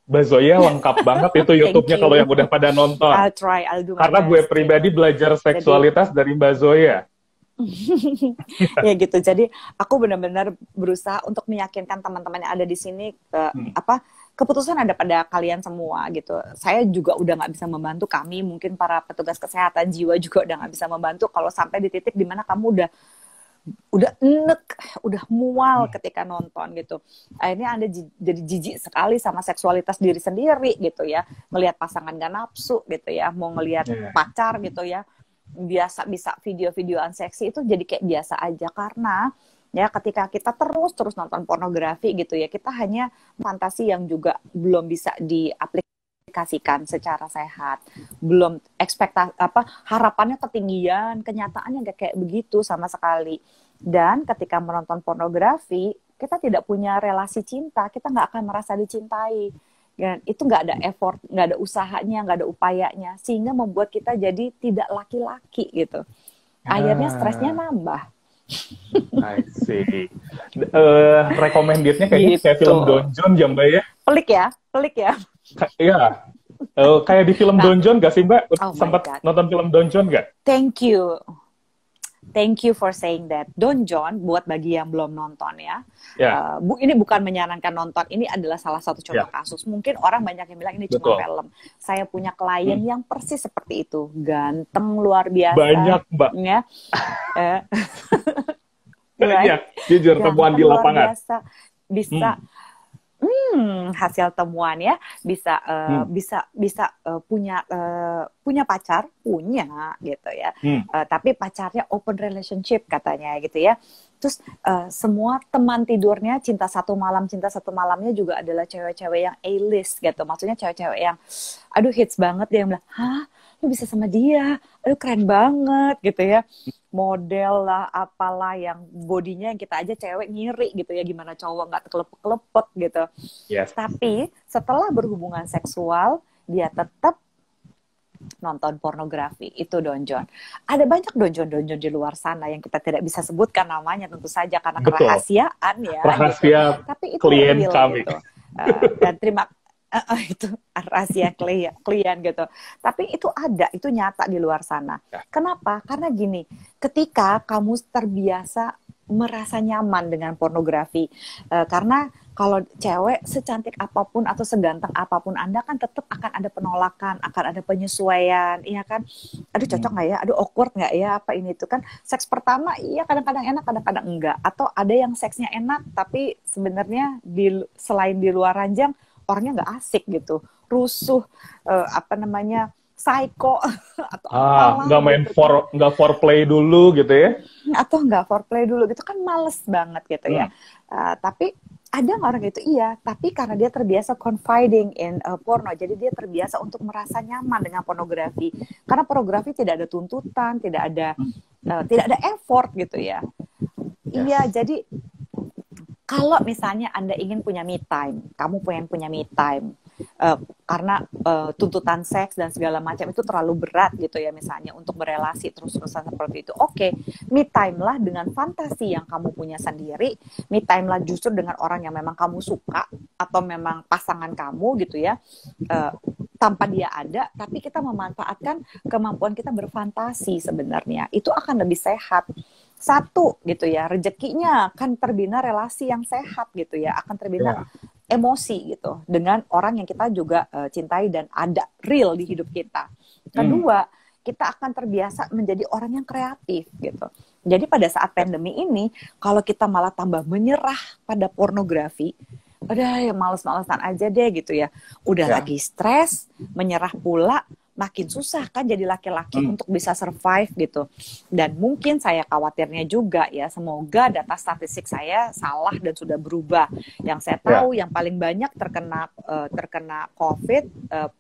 Speaker 2: Mbak Zoya lengkap banget itu YouTube-nya kalau yang udah pada nonton.
Speaker 1: I'll do my
Speaker 2: Karena gue pribadi belajar seksualitas dari Mbak Zoya.
Speaker 1: Ya gitu. Jadi aku benar-benar berusaha untuk meyakinkan teman-teman yang ada di sini keputusan ada pada kalian semua gitu. Saya juga udah nggak bisa membantu, kami mungkin para petugas kesehatan jiwa juga udah nggak bisa membantu kalau sampai di titik dimana kamu udah udah mual ketika nonton gitu. Akhirnya Anda jadi jijik sekali sama seksualitas diri sendiri gitu ya. Ngelihat pasangan gak nafsu gitu ya, mau ngelihat pacar gitu ya. Biasa bisa video-videoan seksi itu jadi kayak biasa aja, karena ya ketika kita terus nonton pornografi gitu ya, kita hanya fantasi yang juga belum bisa diaplikasikan diaplikasikan secara sehat. Belum harapannya ketinggian, kenyataannya nggak kayak begitu sama sekali. Dan ketika menonton pornografi, kita tidak punya relasi cinta, kita nggak akan merasa dicintai. Dan itu nggak ada effort, nggak ada usahanya, nggak ada upayanya, sehingga membuat kita jadi tidak laki-laki gitu. Akhirnya stresnya nambah.
Speaker 2: I see. Recommendednya kayaknya
Speaker 1: Gitu.
Speaker 2: kayak film Don John ya Mbak ya?
Speaker 1: Pelik ya?
Speaker 2: Iya. Kayak di film Don John gak sih Mbak?
Speaker 1: Oh
Speaker 2: Sempat nonton film Don John gak?
Speaker 1: Thank you for saying that. Don John, buat bagi yang belum nonton ya.
Speaker 2: Yeah.
Speaker 1: Ini bukan menyarankan nonton, ini adalah salah satu contoh kasus. Mungkin orang banyak yang bilang ini cuma film. Saya punya klien yang persis seperti itu. Ganteng, luar biasa.
Speaker 2: Banyak, Mbak.
Speaker 1: Ya.
Speaker 2: Banyak, jujur, temuan di lapangan.
Speaker 1: Biasa. Bisa hasil temuan ya, bisa punya pacar, gitu ya. Tapi pacarnya open relationship katanya gitu ya. Terus semua teman tidurnya cinta satu malamnya juga adalah cewek-cewek yang A-list gitu. Maksudnya cewek-cewek yang aduh hits banget, dia bilang, "Hah, lu bisa sama dia? Aduh keren banget," gitu ya. Model lah, apalah yang bodinya yang kita aja cewek ngiri gitu ya, gimana cowok nggak kelepek-kelepek gitu.
Speaker 2: Yes.
Speaker 1: Tapi setelah berhubungan seksual, dia tetap nonton pornografi. Itu Don John. Ada banyak Don John di luar sana yang kita tidak bisa sebutkan namanya tentu saja karena kerahasiaan ya.
Speaker 2: Rahasia
Speaker 1: gitu. Tapi itu
Speaker 2: klien
Speaker 1: real,
Speaker 2: kami.
Speaker 1: Gitu. Dan itu rahasia klien gitu. Tapi itu ada, itu nyata di luar sana. Kenapa? Karena gini, ketika kamu terbiasa merasa nyaman dengan pornografi, karena kalau cewek secantik apapun atau seganteng apapun Anda kan tetap akan ada penolakan, akan ada penyesuaian, iya kan? Aduh cocok nggak ya? Aduh awkward nggak ya? Apa ini itu kan? Seks pertama iya kadang-kadang enak, kadang-kadang enggak. Atau ada yang seksnya enak tapi sebenarnya selain di luar ranjang orangnya nggak asik gitu, rusuh, psycho atau
Speaker 2: nggak foreplay dulu gitu ya?
Speaker 1: Atau nggak foreplay dulu gitu kan males banget gitu ya. Tapi ada nggak orang gitu? Iya, tapi karena dia terbiasa confiding in porno, jadi dia terbiasa untuk merasa nyaman dengan pornografi. Karena pornografi tidak ada tuntutan, tidak ada effort gitu ya. Yes. Iya, jadi kalau misalnya Anda ingin punya me time, kamu pengen punya me time, karena tuntutan seks dan segala macam itu terlalu berat gitu ya, misalnya untuk berelasi terus-terusan seperti itu. Oke, me time lah dengan fantasi yang kamu punya sendiri, me time lah justru dengan orang yang memang kamu suka atau memang pasangan kamu gitu ya, tanpa dia ada, tapi kita memanfaatkan kemampuan kita berfantasi sebenarnya, itu akan lebih sehat. Satu gitu ya, rezekinya akan terbina relasi yang sehat gitu ya, akan terbina emosi gitu dengan orang yang kita juga cintai dan ada real di hidup kita. Kedua, kita akan terbiasa menjadi orang yang kreatif gitu. Jadi pada saat pandemi ini, kalau kita malah tambah menyerah pada pornografi, udah ya males-malesan aja deh gitu ya. Udah lagi stres, menyerah pula, makin susah kan jadi laki-laki untuk bisa survive gitu. Dan mungkin saya khawatirnya juga ya, semoga data statistik saya salah dan sudah berubah. Yang saya tahu yang paling banyak terkena COVID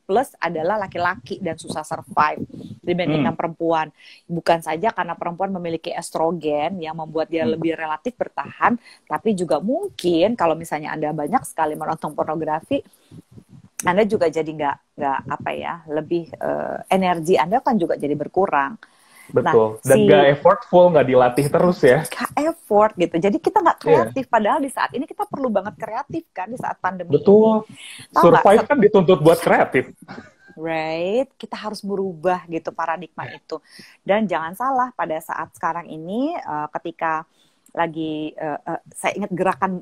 Speaker 1: plus adalah laki-laki dan susah survive dibandingkan perempuan. Bukan saja karena perempuan memiliki estrogen yang membuat dia lebih relatif bertahan, tapi juga mungkin kalau misalnya Anda banyak sekali menonton pornografi, Anda juga jadi nggak lebih energi Anda kan juga jadi berkurang.
Speaker 2: Betul. Dan nggak effortful, nggak dilatih terus ya.
Speaker 1: Nggak effort gitu. Jadi kita nggak kreatif. Padahal di saat ini kita perlu banget kreatif kan di saat pandemi.
Speaker 2: Betul. Ini. Survive kan dituntut buat kreatif.
Speaker 1: Right, kita harus berubah gitu paradigma itu. Dan jangan salah pada saat sekarang ini ketika lagi saya ingat gerakan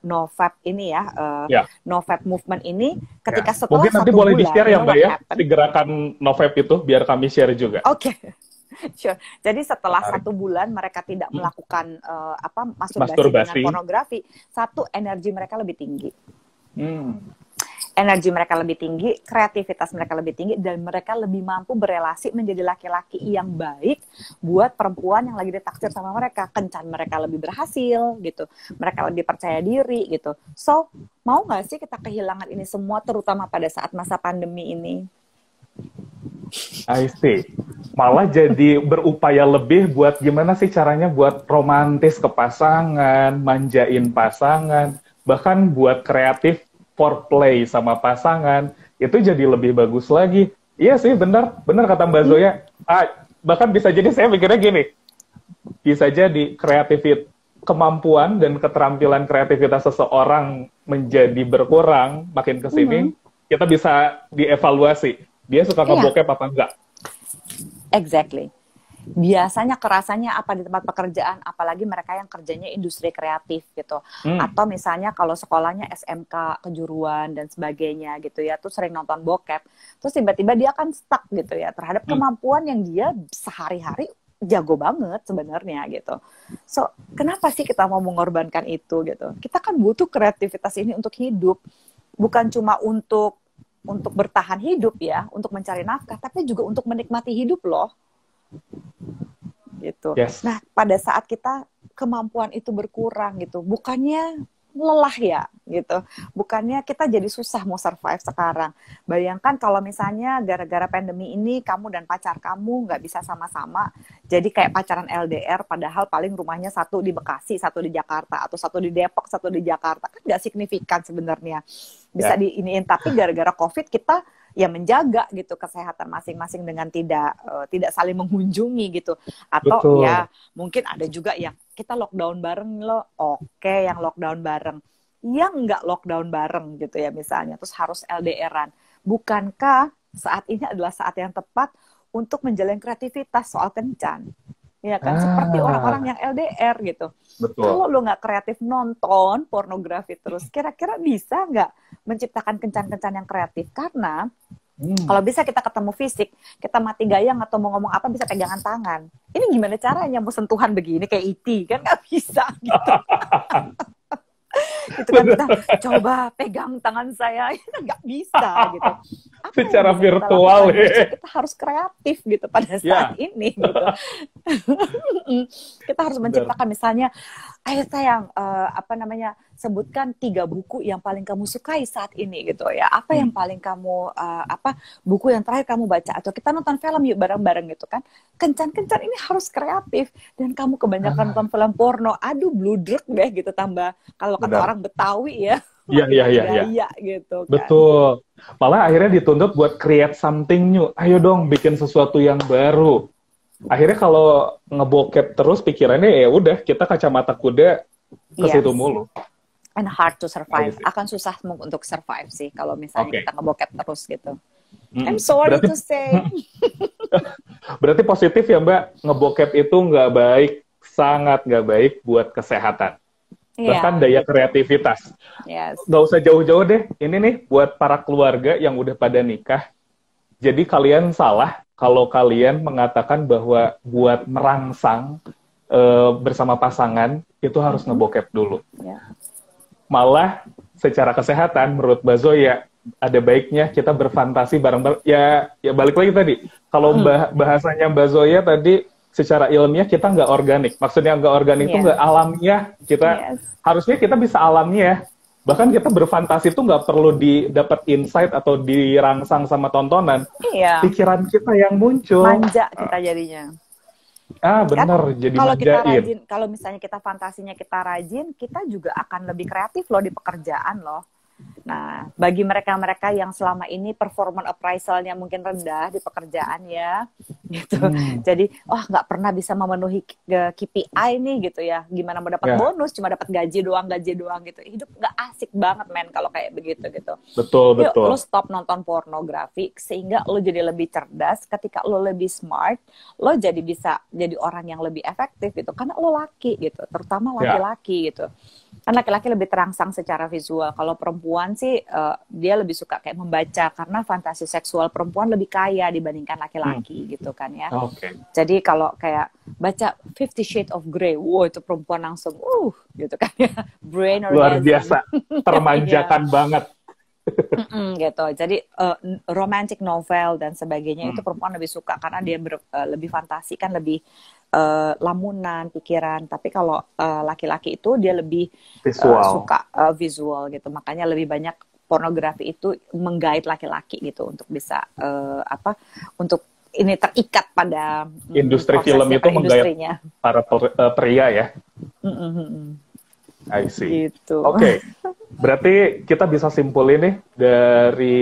Speaker 1: NoFap ini ya, NoFap movement ini ketika setelah
Speaker 2: mungkin nanti
Speaker 1: 1
Speaker 2: boleh
Speaker 1: bulan,
Speaker 2: di-share ya Mbak ya, di gerakan NoFap itu biar kami share juga.
Speaker 1: Oke. Sure. Jadi setelah 1 bulan mereka tidak melakukan masturbasi dengan pornografi, energi mereka lebih tinggi. energi mereka lebih tinggi, kreativitas mereka lebih tinggi, dan mereka lebih mampu berelasi menjadi laki-laki yang baik buat perempuan yang lagi ditaksir sama mereka. Kencan mereka lebih berhasil gitu, mereka lebih percaya diri gitu. So, mau nggak sih kita kehilangan ini semua, terutama pada saat masa pandemi ini?
Speaker 2: I see. Malah jadi berupaya lebih buat gimana sih caranya buat romantis ke pasangan, manjain pasangan, bahkan buat kreatif foreplay sama pasangan, itu jadi lebih bagus lagi. Iya sih, benar kata Mbak Zoya. Bahkan bisa jadi saya mikirnya gini, bisa jadi kemampuan dan keterampilan kreativitas seseorang menjadi berkurang makin ke sini, kita bisa dievaluasi. Dia suka ngebokep apa enggak?
Speaker 1: Exactly. Biasanya kerasannya apa di tempat pekerjaan, apalagi mereka yang kerjanya industri kreatif gitu. Atau misalnya kalau sekolahnya SMK, kejuruan dan sebagainya gitu ya, tuh sering nonton bokep. Terus tiba-tiba dia akan stuck gitu ya terhadap kemampuan yang dia sehari-hari jago banget sebenarnya gitu. So, kenapa sih kita mau mengorbankan itu gitu? Kita kan butuh kreativitas ini untuk hidup. Bukan cuma untuk bertahan hidup ya, untuk mencari nafkah, tapi juga untuk menikmati hidup loh. Gitu.
Speaker 2: Yes.
Speaker 1: Nah, pada saat kita kemampuan itu berkurang gitu, bukannya lelah ya gitu, bukannya kita jadi susah mau survive sekarang. Bayangkan kalau misalnya gara-gara pandemi ini kamu dan pacar kamu nggak bisa sama-sama, jadi kayak pacaran LDR, padahal paling rumahnya satu di Bekasi, satu di Jakarta, atau satu di Depok, satu di Jakarta, kan nggak signifikan sebenarnya. Bisa diiniin, tapi gara-gara COVID kita ya menjaga gitu kesehatan masing-masing dengan tidak saling mengunjungi gitu. Atau
Speaker 2: Betul.
Speaker 1: Ya mungkin ada juga yang kita lockdown bareng loh, oke, yang lockdown bareng, yang nggak lockdown bareng gitu ya misalnya, terus harus LDR-an. Bukankah saat ini adalah saat yang tepat untuk menjalin kreativitas soal kencan? Ya kan, seperti orang-orang yang LDR gitu.
Speaker 2: Betul.
Speaker 1: Kalau lo nggak kreatif nonton pornografi terus, kira-kira bisa nggak menciptakan kencan-kencan yang kreatif? Karena kalau bisa kita ketemu fisik, kita mati gayang atau mau ngomong apa bisa pegangan tangan. Ini gimana caranya mau sentuhan begini kayak E.T. kan nggak bisa gitu. Gitu kan, kita coba pegang tangan saya, nggak bisa gitu. Apa
Speaker 2: secara
Speaker 1: bisa
Speaker 2: virtual
Speaker 1: kita harus kreatif gitu pada saat ini gitu. Kita harus menciptakan misalnya, ayo sayang, sebutkan 3 buku yang paling kamu sukai saat ini gitu ya. Apa yang paling kamu buku yang terakhir kamu baca, atau kita nonton film yuk bareng-bareng gitu kan. Kencan-kencan ini harus kreatif, dan kamu kebanyakan nonton film porno, aduh bludruk deh gitu, tambah kalau kata orang Betawi ya.
Speaker 2: Iya
Speaker 1: gitu kan.
Speaker 2: Betul. Malah akhirnya dituntut buat create something new. Ayo dong bikin sesuatu yang baru. Akhirnya kalau ngebokep terus pikirannya ya udah kita kacamata kuda ke situ mulu.
Speaker 1: And hard to survive. Akan susah untuk survive sih kalau misalnya kita ngebokep terus gitu. I'm sorry to say.
Speaker 2: Berarti positif ya Mbak, ngebokep itu nggak baik, sangat nggak baik buat kesehatan. Bahkan daya kreativitas. Nggak usah jauh-jauh deh. Ini nih buat para keluarga yang udah pada nikah. Jadi kalian salah kalau kalian mengatakan bahwa buat merangsang bersama pasangan itu harus ngebokep dulu. Malah secara kesehatan menurut Mbak Zoya ada baiknya kita berfantasi bareng-bareng. Ya balik lagi tadi. Kalau bahasanya Mbak Zoya tadi, secara ilmiah kita nggak organik. Maksudnya nggak organik itu nggak alamiah. Kita harusnya kita bisa alamiah. Bahkan kita berfantasi itu nggak perlu didapat insight atau dirangsang sama tontonan. Pikiran kita yang muncul.
Speaker 1: Manja kita jadinya.
Speaker 2: Benar, jadi
Speaker 1: kalau
Speaker 2: manjain.
Speaker 1: Kita rajin, kalau misalnya kita fantasinya kita rajin, kita juga akan lebih kreatif loh di pekerjaan loh. Nah, bagi mereka-mereka yang selama ini performance appraisal-nya mungkin rendah di pekerjaan ya, gitu. Jadi, nggak pernah bisa memenuhi KPI nih gitu ya. Gimana mau dapat bonus, cuma dapat gaji doang gitu. Hidup nggak asik banget men kalau kayak begitu gitu.
Speaker 2: Betul.
Speaker 1: Lo stop nonton pornografi sehingga lo jadi lebih cerdas. Ketika lo lebih smart, lo jadi bisa jadi orang yang lebih efektif gitu. Karena lo laki gitu, terutama laki-laki gitu. Kan laki-laki lebih terangsang secara visual. Kalau perempuan sih dia lebih suka kayak membaca, karena fantasi seksual perempuan lebih kaya dibandingkan laki-laki gitu kan ya. Jadi kalau kayak baca 50 Shades of Grey, wow itu perempuan langsung gitu kan ya. Brain orgasm.
Speaker 2: Luar biasa, termanjakan banget.
Speaker 1: Gitu. Jadi romantic novel dan sebagainya itu perempuan lebih suka karena dia lebih fantasi kan, lebih lamunan pikiran. Tapi kalau laki-laki itu dia lebih suka visual gitu. Makanya lebih banyak pornografi itu menggait laki-laki gitu untuk bisa untuk ini terikat pada
Speaker 2: industri film itu menggait para pria ya. I see. Gitu. Oke. Berarti kita bisa simpulin nih dari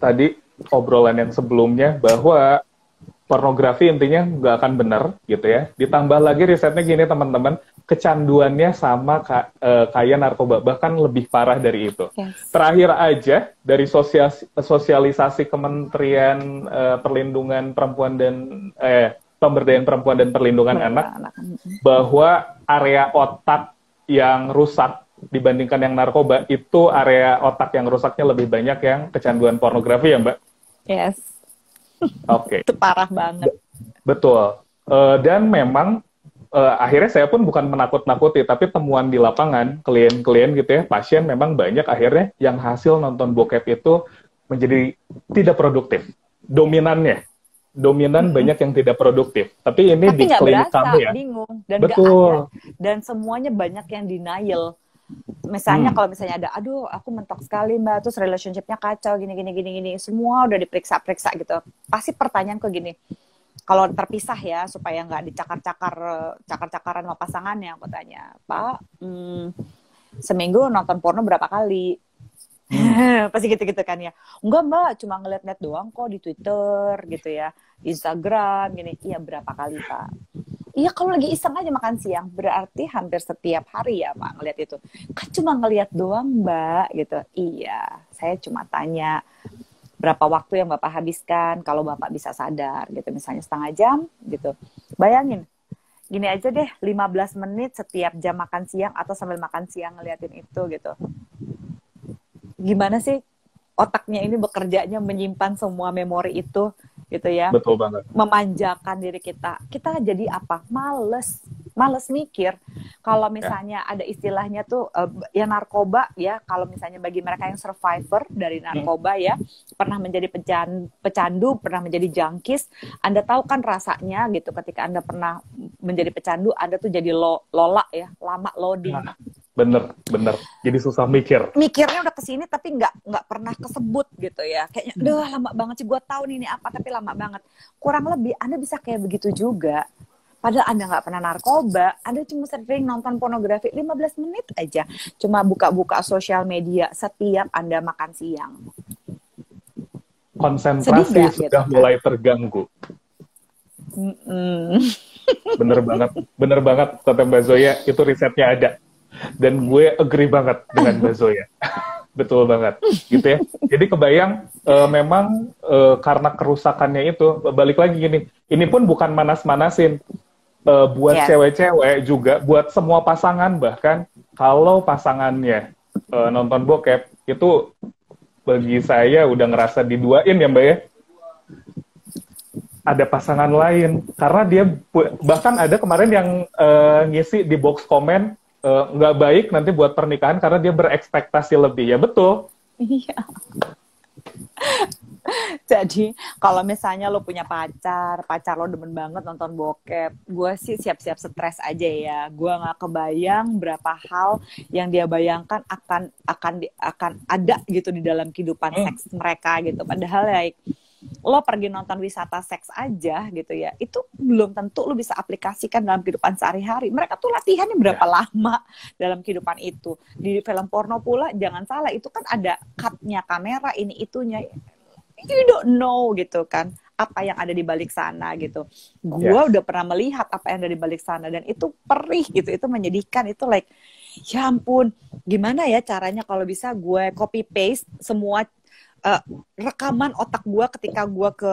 Speaker 2: tadi obrolan yang sebelumnya bahwa pornografi intinya nggak akan benar gitu ya. Ditambah lagi risetnya gini teman-teman, kecanduannya sama kayak narkoba, bahkan lebih parah dari itu. Yes. Terakhir aja dari sosialisasi Kementerian Perlindungan Perempuan dan Pemberdayaan Perempuan dan Perlindungan Anak bahwa area otak yang rusak dibandingkan yang narkoba, itu area otak yang rusaknya lebih banyak yang kecanduan pornografi ya Mbak? Yes. Oke. Itu parah banget. Betul. Dan memang akhirnya saya pun bukan menakut-nakuti, tapi temuan di lapangan, klien-klien gitu ya, pasien memang banyak akhirnya yang hasil nonton bokep itu menjadi tidak produktif. Dominan banyak yang tidak produktif. Tapi ini di klinik kamu ya.
Speaker 1: Bingung. Dan betul. Dan semuanya banyak yang denial. Misalnya kalau misalnya ada, aduh aku mentok sekali Mbak, terus relationship-nya kacau, gini, semua udah diperiksa gitu. Pasti pertanyaanku gini, kalau terpisah ya, supaya nggak cakar-cakaran sama pasangannya, aku tanya, Pak, seminggu nonton porno berapa kali? Pasti gitu-gitu kan ya. Enggak Mbak, cuma ngeliat-ngeliat doang kok di Twitter gitu ya, di Instagram, gini. Iya, berapa kali Pak? Iya, kalau lagi iseng aja makan siang, berarti hampir setiap hari ya Pak ngeliat itu. Kan cuma ngeliat doang Mbak, gitu. Iya, saya cuma tanya berapa waktu yang Bapak habiskan kalau Bapak bisa sadar, gitu. Misalnya setengah jam, gitu. Bayangin, gini aja deh, 15 menit setiap jam makan siang atau sambil makan siang ngeliatin itu, gitu. Gimana sih otaknya ini bekerjanya menyimpan semua memori itu, gitu ya. Betul banget. Memanjakan diri kita. Kita jadi apa? Males mikir. Kalau misalnya ada istilahnya tuh ya narkoba ya, kalau misalnya bagi mereka yang survivor dari narkoba ya, pernah menjadi pecandu, pernah menjadi junkies, Anda tahu kan rasanya gitu ketika Anda pernah menjadi pecandu, Anda tuh jadi lola ya, lama loading. Bener. Jadi susah mikir. Mikirnya udah kesini tapi nggak pernah kesebut gitu ya. Kayaknya, udah lama banget sih, gue tahu nih ini apa tapi lama banget. Kurang lebih Anda bisa kayak begitu juga. Padahal Anda nggak pernah narkoba, Anda cuma sering nonton pornografi 15 menit aja. Cuma buka-buka sosial media setiap Anda makan siang. Konsentrasi sudah gitu, mulai terganggu. Bener banget kata Mbak Zoya, itu risetnya ada. Dan gue agree banget dengan Mbak Zoya. Betul banget, gitu ya. Jadi kebayang memang karena kerusakannya itu, balik lagi gini, ini pun bukan manas-manasin. Buat cewek-cewek juga, buat semua pasangan bahkan, kalau pasangannya nonton bokep, itu bagi saya udah ngerasa diduain ya Mbak ya. Ada pasangan lain, karena dia, bahkan ada kemarin yang ngisi di box komen, nggak baik nanti buat pernikahan karena dia berekspektasi lebih. Ya betul. Iya. Jadi kalau misalnya lo punya pacar lo demen banget nonton bokep, gue sih siap-siap stres aja ya. Gue nggak kebayang berapa hal yang dia bayangkan akan ada gitu di dalam kehidupan seks mereka gitu. Padahal like lo pergi nonton wisata seks aja gitu ya, itu belum tentu lo bisa aplikasikan dalam kehidupan sehari-hari. Mereka tuh latihannya berapa lama dalam kehidupan itu. Di film porno pula jangan salah, itu kan ada cut-nya kamera, ini itunya. You don't know gitu kan apa yang ada di balik sana gitu. Gue udah pernah melihat apa yang ada di balik sana dan itu perih gitu, itu menyedihkan, itu like ya ampun, gimana ya caranya kalau bisa gue copy paste semua rekaman otak gue ketika gue ke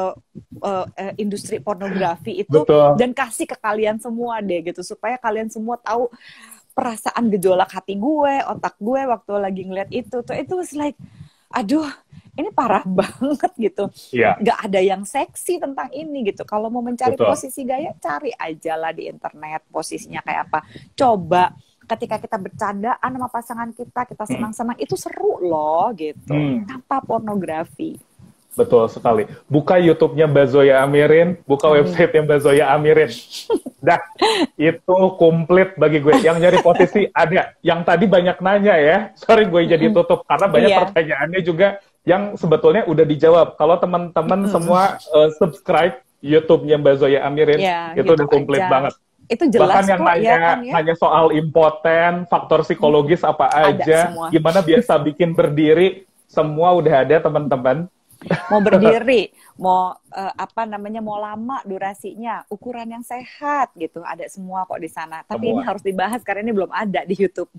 Speaker 1: industri pornografi itu. Betul. Dan kasih ke kalian semua deh gitu, supaya kalian semua tahu perasaan gejolak hati gue, otak gue waktu lagi ngeliat itu tuh, itu was like aduh ini parah banget gitu. Gak ada yang seksi tentang ini gitu. Kalau mau mencari posisi gaya, cari aja lah di internet posisinya kayak apa. Coba ketika kita bercandaan sama pasangan kita senang-senang, itu seru loh gitu, tanpa pornografi.
Speaker 2: Betul sekali. Buka YouTube-nya Mbak Zoya Amirin, buka website-nya Mbak Zoya Amirin. Dah, itu komplit bagi gue. Yang nyari posisi ada. Yang tadi banyak nanya ya. Sorry gue jadi tutup, karena banyak pertanyaannya juga yang sebetulnya udah dijawab. Kalau teman-teman semua subscribe YouTube-nya Mbak Zoya Amirin, itu udah komplit banget.
Speaker 1: Itu jelas.
Speaker 2: Bahkan yang nanya soal impoten, faktor psikologis apa aja, gimana biasa bikin berdiri, semua udah ada teman-teman.
Speaker 1: Mau berdiri, mau mau lama durasinya, ukuran yang sehat gitu, ada semua kok di sana. Tapi ini harus dibahas karena ini belum ada di YouTube.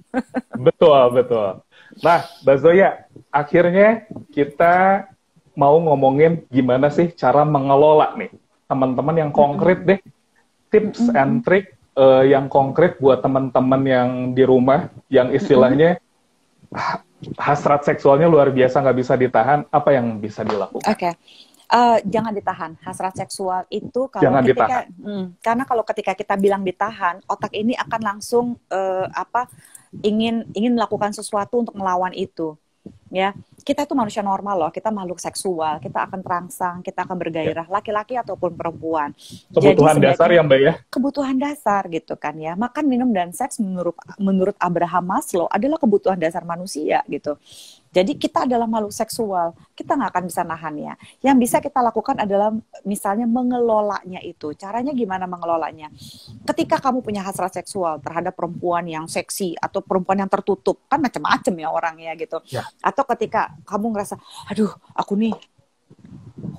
Speaker 2: Betul. Nah, Mbak Zoya, akhirnya kita mau ngomongin gimana sih cara mengelola nih teman-teman yang konkret deh, tips and trick yang konkret buat teman-teman yang di rumah, yang istilahnya hasrat seksualnya luar biasa, nggak bisa ditahan, apa yang bisa dilakukan?
Speaker 1: Oke. Jangan ditahan. Hasrat seksual itu
Speaker 2: kalau
Speaker 1: karena kalau ketika kita bilang ditahan, otak ini akan langsung ingin melakukan sesuatu untuk melawan itu. Ya, kita itu manusia normal loh, kita makhluk seksual, kita akan terangsang, kita akan bergairah, laki-laki ataupun perempuan.
Speaker 2: Kebutuhan dasar ya Mbak ya?
Speaker 1: Kebutuhan dasar gitu kan ya. Makan, minum, dan seks menurut Abraham Maslow adalah kebutuhan dasar manusia gitu. Jadi kita adalah makhluk seksual, kita nggak akan bisa nahannya. Yang bisa kita lakukan adalah misalnya mengelolanya itu. Caranya gimana mengelolanya? Ketika kamu punya hasrat seksual terhadap perempuan yang seksi atau perempuan yang tertutup, kan macam-macam ya orangnya gitu. Ya. Atau ketika kamu ngerasa, aduh aku nih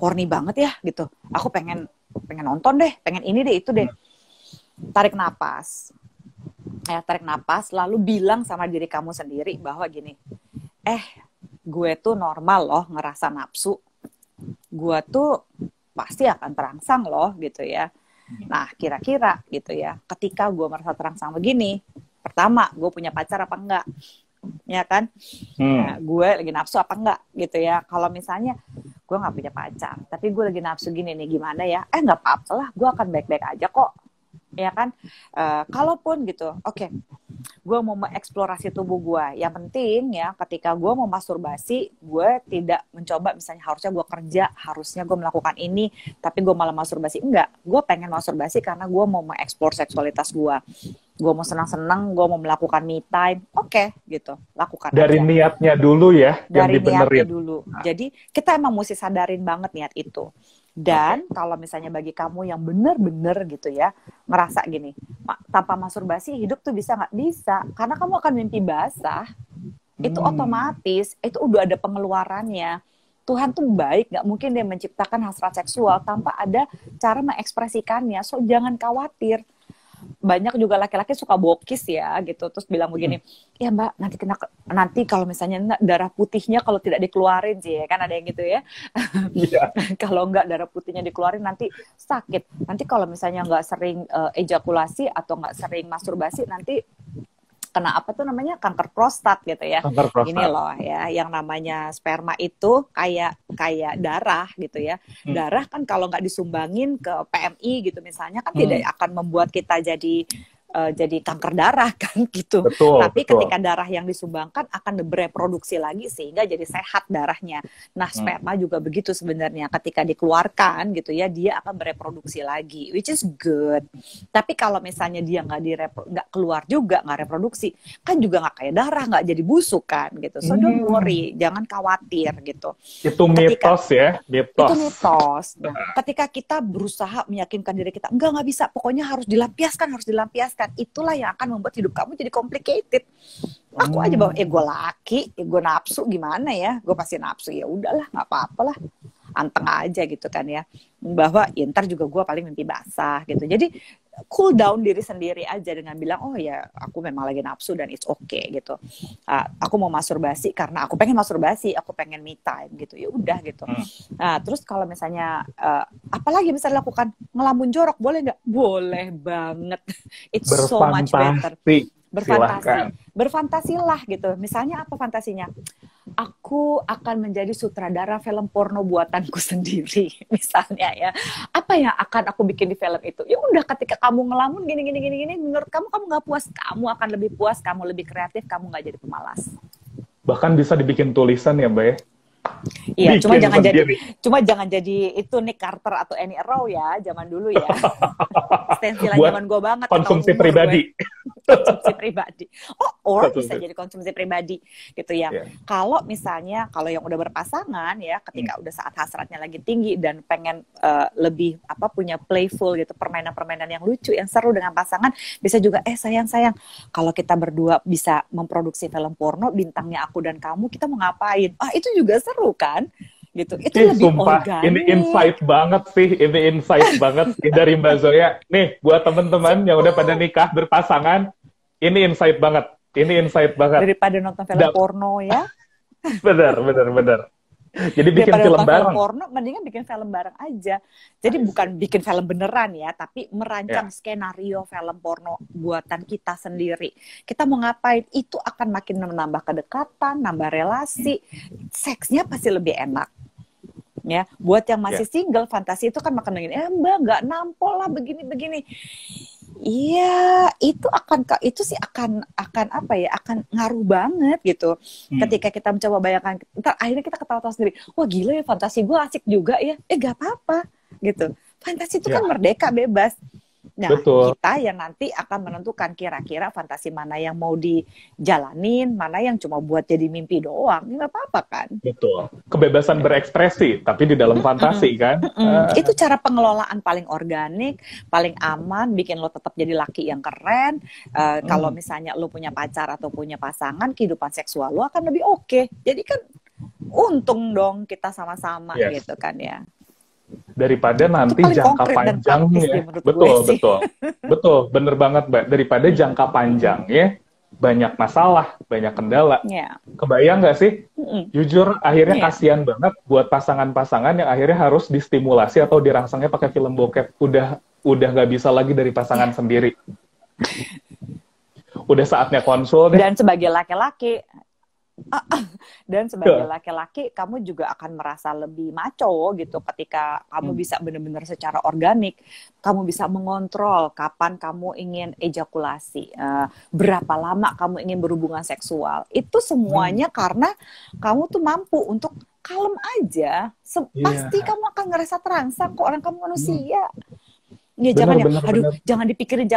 Speaker 1: horny banget ya gitu. Aku pengen nonton deh, pengen ini deh, itu deh. Tarik napas. Tarik napas, lalu bilang sama diri kamu sendiri bahwa gini, gue tuh normal loh ngerasa nafsu. Gue tuh pasti akan terangsang loh gitu ya. Nah, kira-kira gitu ya, ketika gue merasa terangsang begini, pertama, gue punya pacar apa enggak? Ya kan? Nah, gue lagi nafsu apa enggak gitu ya. Kalau misalnya gue nggak punya pacar, tapi gue lagi nafsu gini nih, gimana ya? Nggak apa-apa lah, gue akan baik-baik aja kok. Ya kan? Kalaupun gitu, oke. Gue mau mengeksplorasi tubuh gue. Yang penting ya, ketika gue mau masturbasi, gue tidak mencoba misalnya harusnya gue kerja, harusnya gue melakukan ini, tapi gue malah masturbasi. Enggak, gue pengen masturbasi karena gue mau mengeksplor seksualitas gue. Gue mau senang-senang, gue mau melakukan me time. Oke, gitu, lakukan
Speaker 2: dari aja. Niatnya dulu ya,
Speaker 1: dari yang dibenerin. Niatnya dulu. Jadi kita emang mesti sadarin banget niat itu. Dan kalau misalnya bagi kamu yang bener-bener gitu ya, ngerasa gini, tanpa masturbasi hidup tuh bisa nggak? Bisa, karena kamu akan mimpi basah. Itu otomatis, itu udah ada pengeluarannya. Tuhan tuh baik, nggak mungkin dia menciptakan hasrat seksual tanpa ada cara mengekspresikannya. So jangan khawatir. Banyak juga laki-laki suka bokis ya gitu, terus bilang begini, ya Mbak, nanti kalau misalnya darah putihnya kalau tidak dikeluarin sih, kan ada yang gitu ya. Kalau nggak darah putihnya dikeluarin nanti sakit. Nanti kalau misalnya nggak sering ejakulasi atau nggak sering masturbasi, nanti kena apa tuh namanya, kanker prostat gitu ya. Ini loh ya, yang namanya sperma itu kayak darah gitu ya. Darah kan kalau nggak disumbangin ke PMI gitu misalnya kan tidak akan membuat kita jadi kanker darah kan gitu. Tapi ketika darah yang disumbangkan akan bereproduksi lagi sehingga jadi sehat darahnya. Nah, sperma juga begitu sebenarnya, ketika dikeluarkan gitu ya, dia akan bereproduksi lagi, which is good. Tapi kalau misalnya dia nggak keluar juga, nggak reproduksi, kan juga nggak kayak darah, nggak jadi busuk kan gitu. So don't worry, jangan khawatir gitu.
Speaker 2: Itu mitos ya, mitos.
Speaker 1: Itu mitos. Nah, ketika kita berusaha meyakinkan diri kita, nggak bisa, pokoknya harus dilampiaskan. Itulah yang akan membuat hidup kamu jadi complicated. Aku aja bahwa gue laki, gue nafsu, gimana ya? Gue pasti nafsu, ya udahlah, nggak apa-apa lah, anteng aja gitu kan ya. Bahwa ya, ntar juga gue paling mimpi basah gitu. Jadi cool down diri sendiri aja dengan bilang, oh ya aku memang lagi nafsu dan it's okay gitu. Aku mau masturbasi karena aku pengen masturbasi, aku pengen me time gitu, ya udah gitu. Nah terus kalau misalnya apalagi bisa dilakukan, ngelamun jorok boleh nggak? Boleh banget. It's so much better. Berfantasilah gitu. Misalnya apa fantasinya? Aku akan menjadi sutradara film porno buatanku sendiri, misalnya ya. Apa apa yang akan aku bikin di film itu? Ya udah, ketika kamu ngelamun gini, menurut kamu nggak puas, kamu akan lebih puas, kamu lebih kreatif, kamu nggak jadi pemalas.
Speaker 2: Bahkan bisa dibikin tulisan ya, Mbak ya?
Speaker 1: Iya, cuma jangan jadi itu Nick Carter atau Annie Arrow ya, zaman dulu ya. Stensilan zaman gue banget.
Speaker 2: Konsumsi pribadi.
Speaker 1: Konsumsi pribadi. Bisa jadi konsumsi pribadi gitu ya. Yeah. Kalau misalnya, kalau yang udah berpasangan ya, ketika udah saat hasratnya lagi tinggi dan pengen lebih punya playful gitu, permainan-permainan yang lucu, yang seru dengan pasangan, bisa juga sayang, kalau kita berdua bisa memproduksi film porno, bintangnya aku dan kamu, kita mau ngapain? Itu juga seru kan? Gitu. Itu lebih organik.
Speaker 2: Ini insight banget sih, dari Mbak Zoya. Nih, buat teman-teman yang udah pada nikah berpasangan, ini insight banget.
Speaker 1: Daripada nonton film porno ya.
Speaker 2: Benar. Jadi bikin film bareng.
Speaker 1: Porno, mendingan bikin film bareng aja. Jadi bukan bikin film beneran ya, tapi merancang skenario film porno buatan kita sendiri. Kita mau ngapain? Itu akan makin menambah kedekatan, nambah relasi. Seksnya pasti lebih enak. Ya, buat yang masih single, fantasi itu kan makan begini, Mbak nggak nampol lah begini. Iya, itu akan akan ngaruh banget gitu. Ketika kita mencoba bayangkan, akhirnya kita ketawa-tawa sendiri. Wah gila ya, fantasi gue asik juga ya. Gak apa-apa gitu. Fantasi itu kan merdeka, bebas. Nah,
Speaker 2: betul.
Speaker 1: Kita yang nanti akan menentukan kira-kira fantasi mana yang mau dijalanin, mana yang cuma buat jadi mimpi doang. Nggak apa-apa kan?
Speaker 2: Betul. Kebebasan berekspresi, tapi di dalam fantasi kan?
Speaker 1: Itu cara pengelolaan paling organik, paling aman, bikin lo tetap jadi laki yang keren. Kalau misalnya lo punya pacar atau punya pasangan, kehidupan seksual lo akan lebih oke. Jadi kan untung dong kita sama-sama gitu kan ya.
Speaker 2: Daripada nanti jangka panjangnya, betul, bener banget Mbak. Daripada jangka panjangnya banyak masalah, banyak kendala. Kebayang nggak sih? Jujur, akhirnya kasihan banget buat pasangan-pasangan yang akhirnya harus distimulasi atau dirangsangnya pakai film bokep. Udah nggak bisa lagi dari pasangan sendiri. Udah saatnya konsul deh.
Speaker 1: Dan sebagai laki-laki. Kamu juga akan merasa lebih maco gitu ketika kamu bisa benar-benar secara organik, kamu bisa mengontrol kapan kamu ingin ejakulasi, berapa lama kamu ingin berhubungan seksual. Itu semuanya karena kamu tuh mampu untuk kalem aja. Pasti kamu akan ngerasa terangsang kok, orang kamu manusia. Ya jangan dipikirin,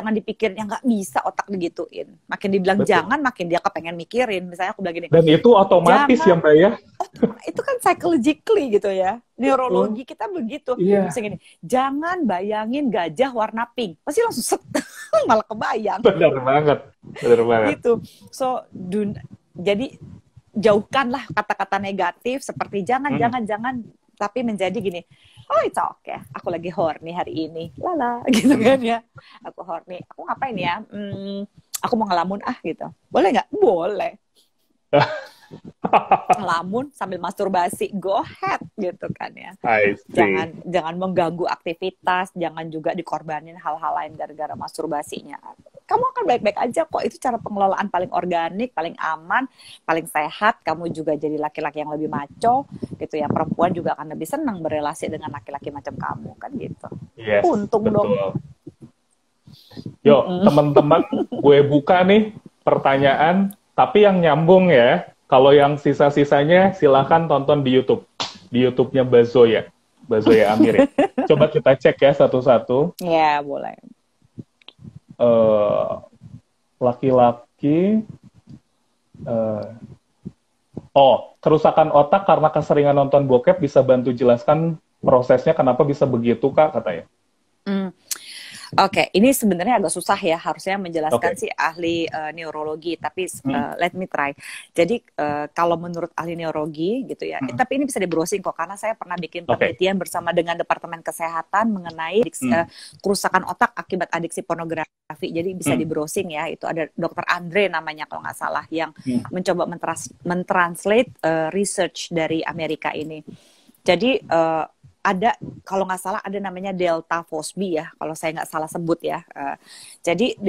Speaker 1: yang nggak bisa otak digituin. Makin dibilang jangan, makin dia kepengen mikirin. Misalnya aku bilang gini.
Speaker 2: Dan itu otomatis ya Mbak ya?
Speaker 1: Itu kan psychologically gitu ya. Neurologi kita begitu. Misalnya gini, jangan bayangin gajah warna pink. Pasti langsung malah kebayang.
Speaker 2: Benar banget.
Speaker 1: Gitu. So, jadi jauhkanlah kata-kata negatif seperti jangan, tapi menjadi gini. It's okay, aku lagi horny hari ini, lala, gitu kan ya. Aku horny, aku ngapain ya? Aku mau ngelamun gitu. Boleh nggak? Boleh. Ngelamun sambil masturbasi, go ahead gitu kan ya. Jangan mengganggu aktivitas, jangan juga dikorbanin hal-hal lain gara-gara masturbasinya. Kamu akan baik-baik aja kok. Itu cara pengelolaan paling organik, paling aman, paling sehat. Kamu juga jadi laki-laki yang lebih maco gitu ya. Perempuan juga akan lebih senang berelasi dengan laki-laki macam kamu kan gitu. Untung betul. Dong.
Speaker 2: Yuk teman-teman, gue buka nih pertanyaan, tapi yang nyambung ya. Kalau yang sisa-sisanya silahkan tonton di YouTube. Di YouTube-nya Mbak Zoya Amir. Coba kita cek ya satu-satu.
Speaker 1: Ya, boleh.
Speaker 2: Laki-laki kerusakan otak karena keseringan nonton bokep, bisa bantu jelaskan prosesnya kenapa bisa begitu Kak katanya.
Speaker 1: Oke, ini sebenarnya agak susah ya, harusnya menjelaskan si ahli neurologi, tapi let me try. Jadi kalau menurut ahli neurologi gitu ya, tapi ini bisa di browsing kok, karena saya pernah bikin penelitian bersama dengan Departemen Kesehatan mengenai kerusakan otak akibat adiksi pornografi. Jadi bisa di browsing ya, itu ada Dr. Andre namanya kalau nggak salah, yang mencoba mentranslate research dari Amerika ini. Jadi ada, kalau nggak salah ada namanya Delta Fosby ya, kalau saya nggak salah sebut ya. Jadi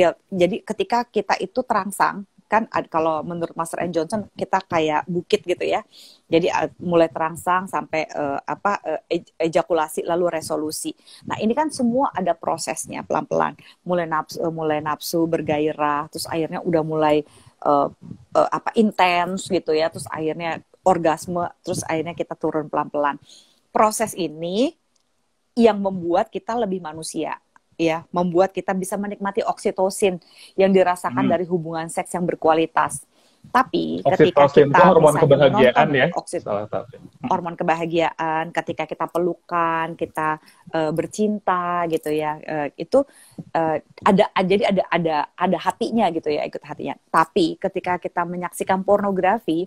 Speaker 1: ketika kita itu terangsang, kan kalau menurut Master and Johnson kita kayak bukit gitu ya. Jadi mulai terangsang sampai ejakulasi lalu resolusi. Nah, ini kan semua ada prosesnya pelan-pelan. Mulai nafsu bergairah, terus akhirnya udah mulai intens gitu ya, terus akhirnya orgasme, terus akhirnya kita turun pelan-pelan. Proses ini yang membuat kita lebih manusia. Ya, membuat kita bisa menikmati oksitosin yang dirasakan dari hubungan seks yang berkualitas. Tapi ketika kita
Speaker 2: hormon kebahagiaan ya,
Speaker 1: hormon kebahagiaan, ketika kita pelukan, kita bercinta gitu ya, itu ada hatinya gitu ya, ikut hatinya. Tapi ketika kita menyaksikan pornografi,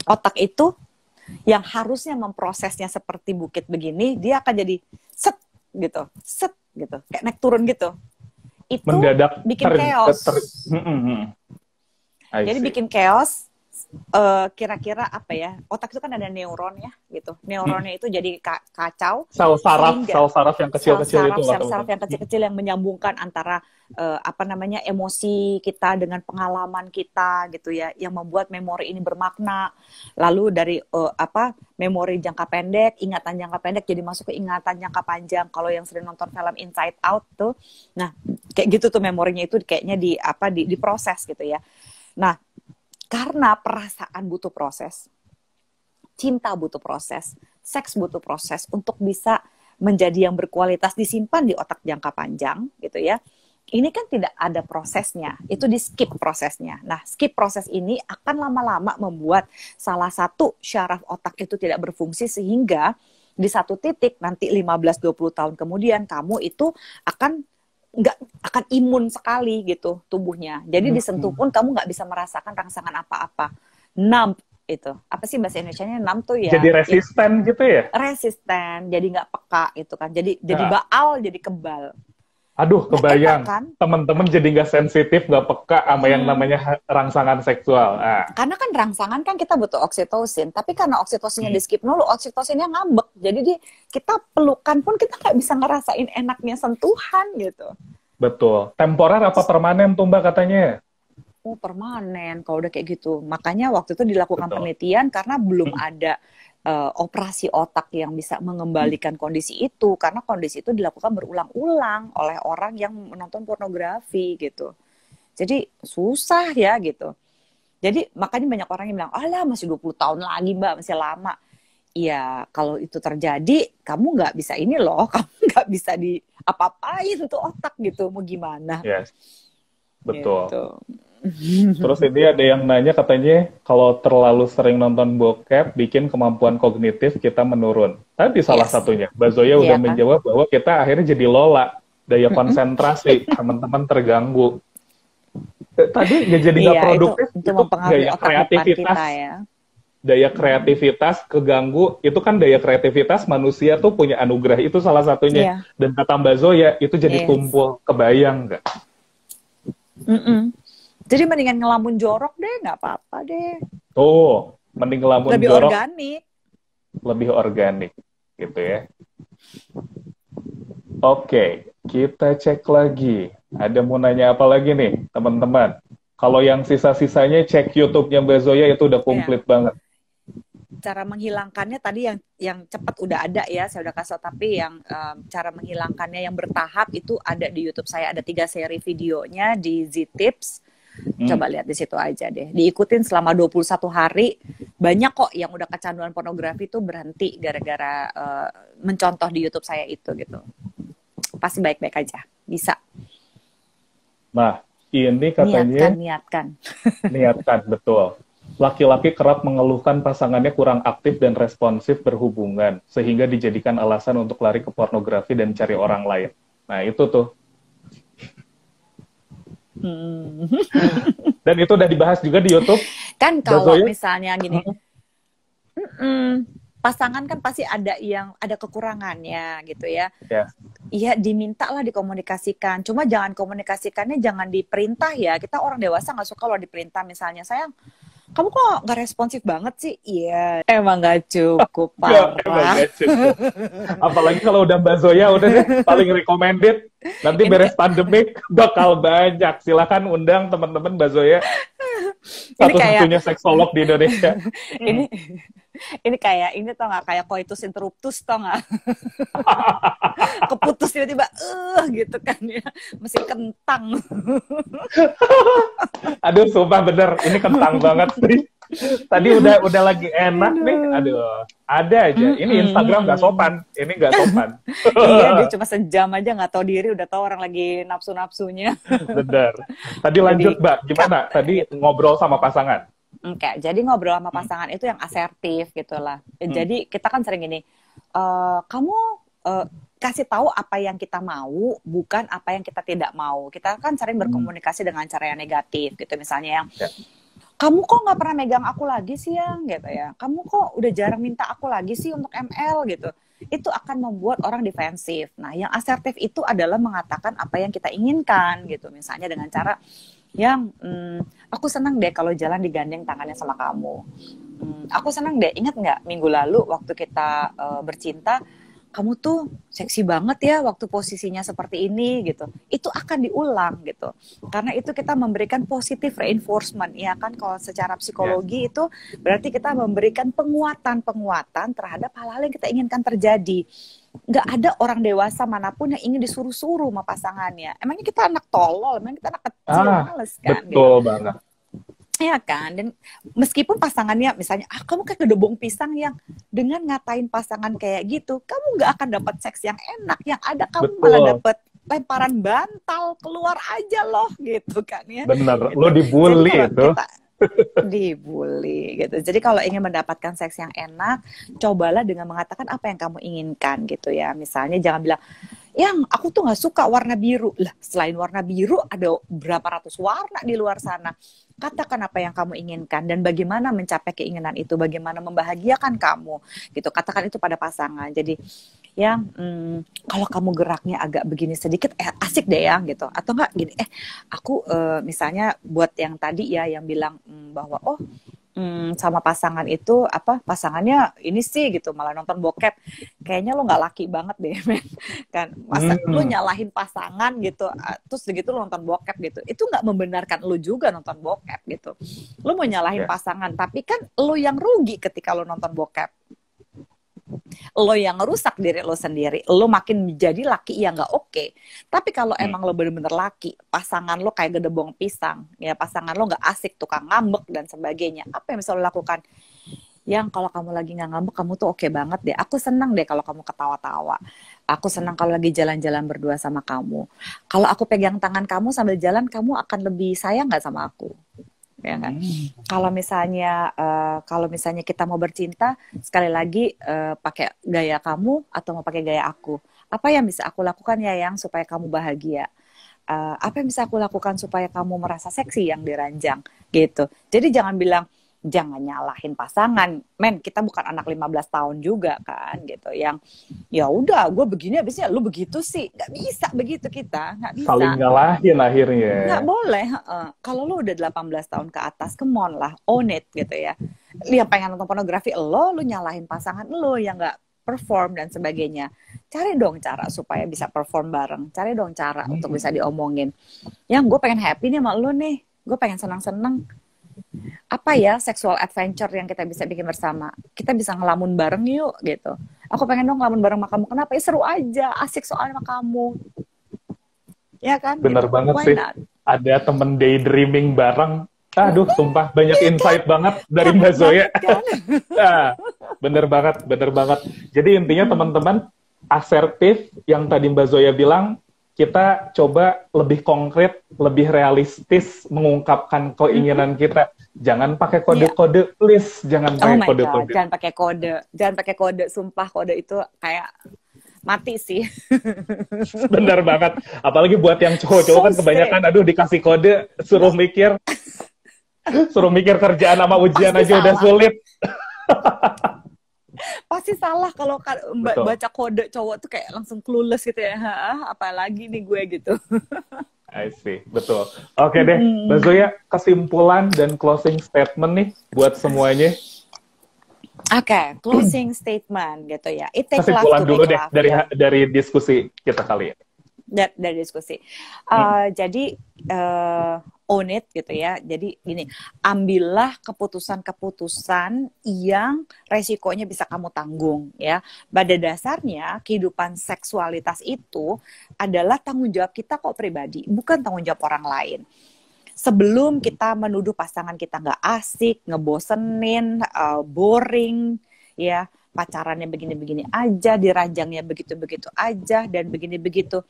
Speaker 1: otak itu yang harusnya memprosesnya seperti bukit begini, dia akan jadi set gitu, kayak naik turun gitu. Itu
Speaker 2: mendadak
Speaker 1: bikin chaos. Jadi bikin chaos. Kira-kira apa ya? Otak itu kan ada neuron ya, gitu. Neuronnya itu jadi kacau.
Speaker 2: Sel saraf yang kecil-kecil itu.
Speaker 1: Sel saraf yang kecil-kecil yang menyambungkan antara emosi kita dengan pengalaman kita gitu ya, yang membuat memori ini bermakna. Lalu dari memori jangka pendek, ingatan jangka pendek jadi masuk ke ingatan jangka panjang. Kalau yang sering nonton film Inside Out tuh, nah kayak gitu tuh memorinya itu kayaknya diproses gitu ya. Nah, karena perasaan butuh proses, cinta butuh proses, seks butuh proses untuk bisa menjadi yang berkualitas, disimpan di otak jangka panjang gitu ya. Ini kan tidak ada prosesnya, itu di skip prosesnya. Nah, skip proses ini akan lama-lama membuat salah satu syaraf otak itu tidak berfungsi, sehingga di satu titik nanti 15-20 tahun kemudian kamu itu akan imun sekali gitu tubuhnya. Jadi disentuh pun kamu nggak bisa merasakan rangsangan apa-apa. Numb itu. Apa sih bahasa Indonesianya numb tuh ya?
Speaker 2: Jadi resisten gitu ya?
Speaker 1: Resisten, jadi nggak peka gitu kan. Jadi baal, jadi kebal.
Speaker 2: Aduh, kebayang.
Speaker 1: Kan?
Speaker 2: Teman-teman jadi nggak sensitif, nggak peka sama yang namanya rangsangan seksual.
Speaker 1: Karena kan rangsangan kan kita butuh oksitosin, tapi karena oksitosinnya di skip dulu, oksitosinnya ngambek. Jadi kita pelukan pun kita nggak bisa ngerasain enaknya sentuhan gitu.
Speaker 2: Betul. Temporer apa permanen tuh Mbak katanya?
Speaker 1: Oh, permanen kalau udah kayak gitu. Makanya waktu itu dilakukan penelitian karena belum ada operasi otak yang bisa mengembalikan kondisi itu, karena kondisi itu dilakukan berulang-ulang oleh orang yang menonton pornografi gitu. Jadi susah ya gitu. Jadi makanya banyak orang yang bilang, alah masih 20 tahun lagi Mbak, masih lama. Iya, kalau itu terjadi, kamu nggak bisa ini loh, kamu nggak bisa apa-apain tuh otak gitu, mau gimana.
Speaker 2: Yes, betul.
Speaker 1: Gitu.
Speaker 2: Terus ini ada yang nanya katanya kalau terlalu sering nonton bokep bikin kemampuan kognitif kita menurun. Tadi salah satunya, Mbak Zoya udah menjawab bahwa kita akhirnya jadi lola, daya konsentrasi, teman-teman terganggu. Tadi jadi nggak produktif,
Speaker 1: itu mempengaruhi otak kreativitas kita ya.
Speaker 2: Daya kreativitas keganggu, itu kan daya kreativitas manusia tuh punya anugerah, itu salah satunya. Dan kata Mbak Zoya itu jadi tumpul, kebayang nggak?
Speaker 1: Jadi mendingan ngelamun jorok deh, nggak apa-apa deh.
Speaker 2: Tuh, mending ngelamun jorok.
Speaker 1: Lebih
Speaker 2: organik, gitu ya. Oke, kita cek lagi. Ada mau nanya apa lagi nih, teman-teman? Kalau yang sisa-sisanya cek YouTube-nya Mbak Zoya itu udah komplit banget.
Speaker 1: Cara menghilangkannya tadi yang cepat udah ada ya, saya udah kasih, tapi yang cara menghilangkannya yang bertahap itu ada di YouTube saya, ada 3 seri videonya di Z-Tips. Coba lihat di situ aja deh. Diikutin selama 21 hari. Banyak kok yang udah kecanduan pornografi tuh berhenti gara-gara mencontoh di YouTube saya itu gitu. Pasti baik-baik aja. Bisa.
Speaker 2: Nah, ini katanya
Speaker 1: niatkan.
Speaker 2: Niatkan, betul. Laki-laki kerap mengeluhkan pasangannya kurang aktif dan responsif berhubungan, sehingga dijadikan alasan untuk lari ke pornografi dan cari orang lain. Nah, itu tuh. Dan itu udah dibahas juga di YouTube.
Speaker 1: Kan kalau misalnya gini, pasangan kan pasti ada kekurangannya gitu ya. Iya, diminta lah dikomunikasikan. Cuma jangan komunikasikannya jangan diperintah ya. Kita orang dewasa nggak suka kalau diperintah, misalnya, sayang, kamu kok nggak responsif banget sih? Iya, emang nggak cukup, parah.
Speaker 2: Apalagi kalau udah Mbak Zoya udah deh paling recommended. Nanti beres pandemik bakal banyak. Silakan undang teman-teman Mbak Zoya. Satu-satunya seksolog di Indonesia.
Speaker 1: ini kayak ini tau nggak, kayak coitus interruptus tau nggak? Keputus tiba-tiba gitu kan ya, masih kentang.
Speaker 2: Aduh, sumpah bener, ini kentang banget sih. Tadi udah lagi enak nih, aduh, ada aja. Ini Instagram nggak sopan, ini nggak sopan.
Speaker 1: Iya, dia cuma sejam aja nggak tahu diri, udah tahu orang lagi nafsu-nafsunya.
Speaker 2: Bener. Tadi lanjut, Mbak, gimana? Tadi ngobrol sama pasangan.
Speaker 1: Oke, jadi ngobrol sama pasangan itu yang asertif gitulah. Jadi kita kan sering gini, kamu kasih tahu apa yang kita mau, bukan apa yang kita tidak mau. Kita kan sering berkomunikasi dengan cara yang negatif gitu, misalnya yang kamu kok nggak pernah megang aku lagi sih yang gitu ya, kamu kok udah jarang minta aku lagi sih untuk ML gitu. Itu akan membuat orang defensif. Nah, yang asertif itu adalah mengatakan apa yang kita inginkan gitu, misalnya dengan cara yang aku senang deh kalau jalan digandeng tangannya sama kamu. Aku senang deh, ingat nggak minggu lalu waktu kita bercinta, kamu tuh seksi banget ya waktu posisinya seperti ini gitu. Itu akan diulang gitu. Karena itu kita memberikan positive reinforcement, ya kan, kalau secara psikologi itu berarti kita memberikan penguatan terhadap hal-hal yang kita inginkan terjadi. Nggak ada orang dewasa manapun yang ingin disuruh-suruh sama pasangannya. Emangnya kita anak tolol, emangnya kita anak kecil, males kan?
Speaker 2: Betul gitu banget.
Speaker 1: Iya kan, dan meskipun pasangannya misalnya, kamu kayak gedebong pisang, yang dengan ngatain pasangan kayak gitu, kamu nggak akan dapat seks yang enak, yang ada kamu malah dapat lemparan bantal, keluar aja loh gitu kan ya.
Speaker 2: Bener,
Speaker 1: gitu.
Speaker 2: Lo dibully itu.
Speaker 1: Dibully gitu. Jadi kalau ingin mendapatkan seks yang enak, cobalah dengan mengatakan apa yang kamu inginkan gitu ya. Misalnya jangan bilang, yang aku tuh nggak suka warna biru. Lah, selain warna biru ada berapa ratus warna di luar sana. Katakan apa yang kamu inginkan dan bagaimana mencapai keinginan itu, bagaimana membahagiakan kamu gitu. Katakan itu pada pasangan. Jadi yang kalau kamu geraknya agak begini sedikit, asik deh ya gitu. Atau enggak gini, aku misalnya buat yang tadi ya yang bilang bahwa sama pasangan itu pasangannya ini sih gitu, malah nonton bokep, kayaknya lo nggak laki banget deh men. Kan masa lo nyalahin pasangan gitu, terus begitu lo nonton bokep gitu, itu nggak membenarkan lo juga nonton bokep gitu. Lo mau nyalahin pasangan, tapi kan lo yang rugi ketika lo nonton bokep. Lo yang ngerusak diri lo sendiri, lo makin menjadi laki yang nggak oke. Tapi kalau emang lo bener-bener laki, pasangan lo kayak gedebong pisang, ya pasangan lo nggak asik, tukang ngambek dan sebagainya, apa yang bisa lo lakukan? Yang kalau kamu lagi nggak ngambek, kamu tuh oke banget deh. Aku senang deh kalau kamu ketawa-tawa. Aku senang kalau lagi jalan-jalan berdua sama kamu. Kalau aku pegang tangan kamu sambil jalan, kamu akan lebih sayang nggak sama aku? Ya kan? Kalau misalnya kita mau bercinta, sekali lagi pakai gaya kamu atau mau pakai gaya aku, apa yang bisa aku lakukan ya yang supaya kamu bahagia, apa yang bisa aku lakukan supaya kamu merasa seksi yang diranjang gitu. Jadi jangan bilang, jangan nyalahin pasangan, men, kita bukan anak 15 tahun juga kan gitu, yang ya udah gue begini habisnya lu begitu sih, nggak bisa begitu, kita nggak bisa
Speaker 2: saling nyalahin akhirnya,
Speaker 1: nggak boleh. Kalau lu udah 18 tahun ke atas, come on lah, own it gitu ya. Dia pengen nonton pornografi, lu nyalahin pasangan lo yang nggak perform dan sebagainya. Cari dong cara supaya bisa perform bareng, cari dong cara untuk bisa diomongin, yang gue pengen happy nih sama lu nih, gue pengen senang-senang. Apa ya sexual adventure yang kita bisa bikin bersama? Kita bisa ngelamun bareng yuk gitu. Aku pengen dong ngelamun bareng sama kamu. Kenapa? Ya seru aja, asik soalnya sama kamu. Ya kan?
Speaker 2: Bener
Speaker 1: gitu.
Speaker 2: banget sih. Ada temen daydreaming bareng. Aduh, sumpah banyak insight banget dari Mbak Zoya. Bener banget. Jadi intinya teman-teman, asertif yang tadi Mbak Zoya bilang, kita coba lebih konkret, lebih realistis mengungkapkan keinginan kita. Jangan pakai kode-kode, please. Jangan pakai kode-kode.
Speaker 1: Jangan pakai kode. Sumpah kode itu kayak mati sih.
Speaker 2: Bener banget. Apalagi buat yang cowok-cowok kan kebanyakan, aduh dikasih kode, suruh mikir kerjaan sama ujian pasti aja salah. Udah sulit.
Speaker 1: Pasti salah kalau baca kode cowok tuh kayak langsung clueless gitu ya. Apalagi nih gue gitu.
Speaker 2: I see, betul. Oke deh, Mbak Zoya, kesimpulan dan closing statement nih buat semuanya.
Speaker 1: Oke, closing statement gitu ya. It takes love to
Speaker 2: dulu
Speaker 1: make
Speaker 2: deh
Speaker 1: love.
Speaker 2: dari diskusi kita kali ya.
Speaker 1: dari diskusi. Jadi own it gitu ya. Jadi gini, ambillah keputusan-keputusan yang resikonya bisa kamu tanggung ya. Pada dasarnya kehidupan seksualitas itu adalah tanggung jawab kita kok pribadi, bukan tanggung jawab orang lain. Sebelum kita menuduh pasangan kita nggak asik, ngebosenin, boring, ya pacarannya begini-begini aja, diranjangnya begitu-begitu aja, dan begini-begitu.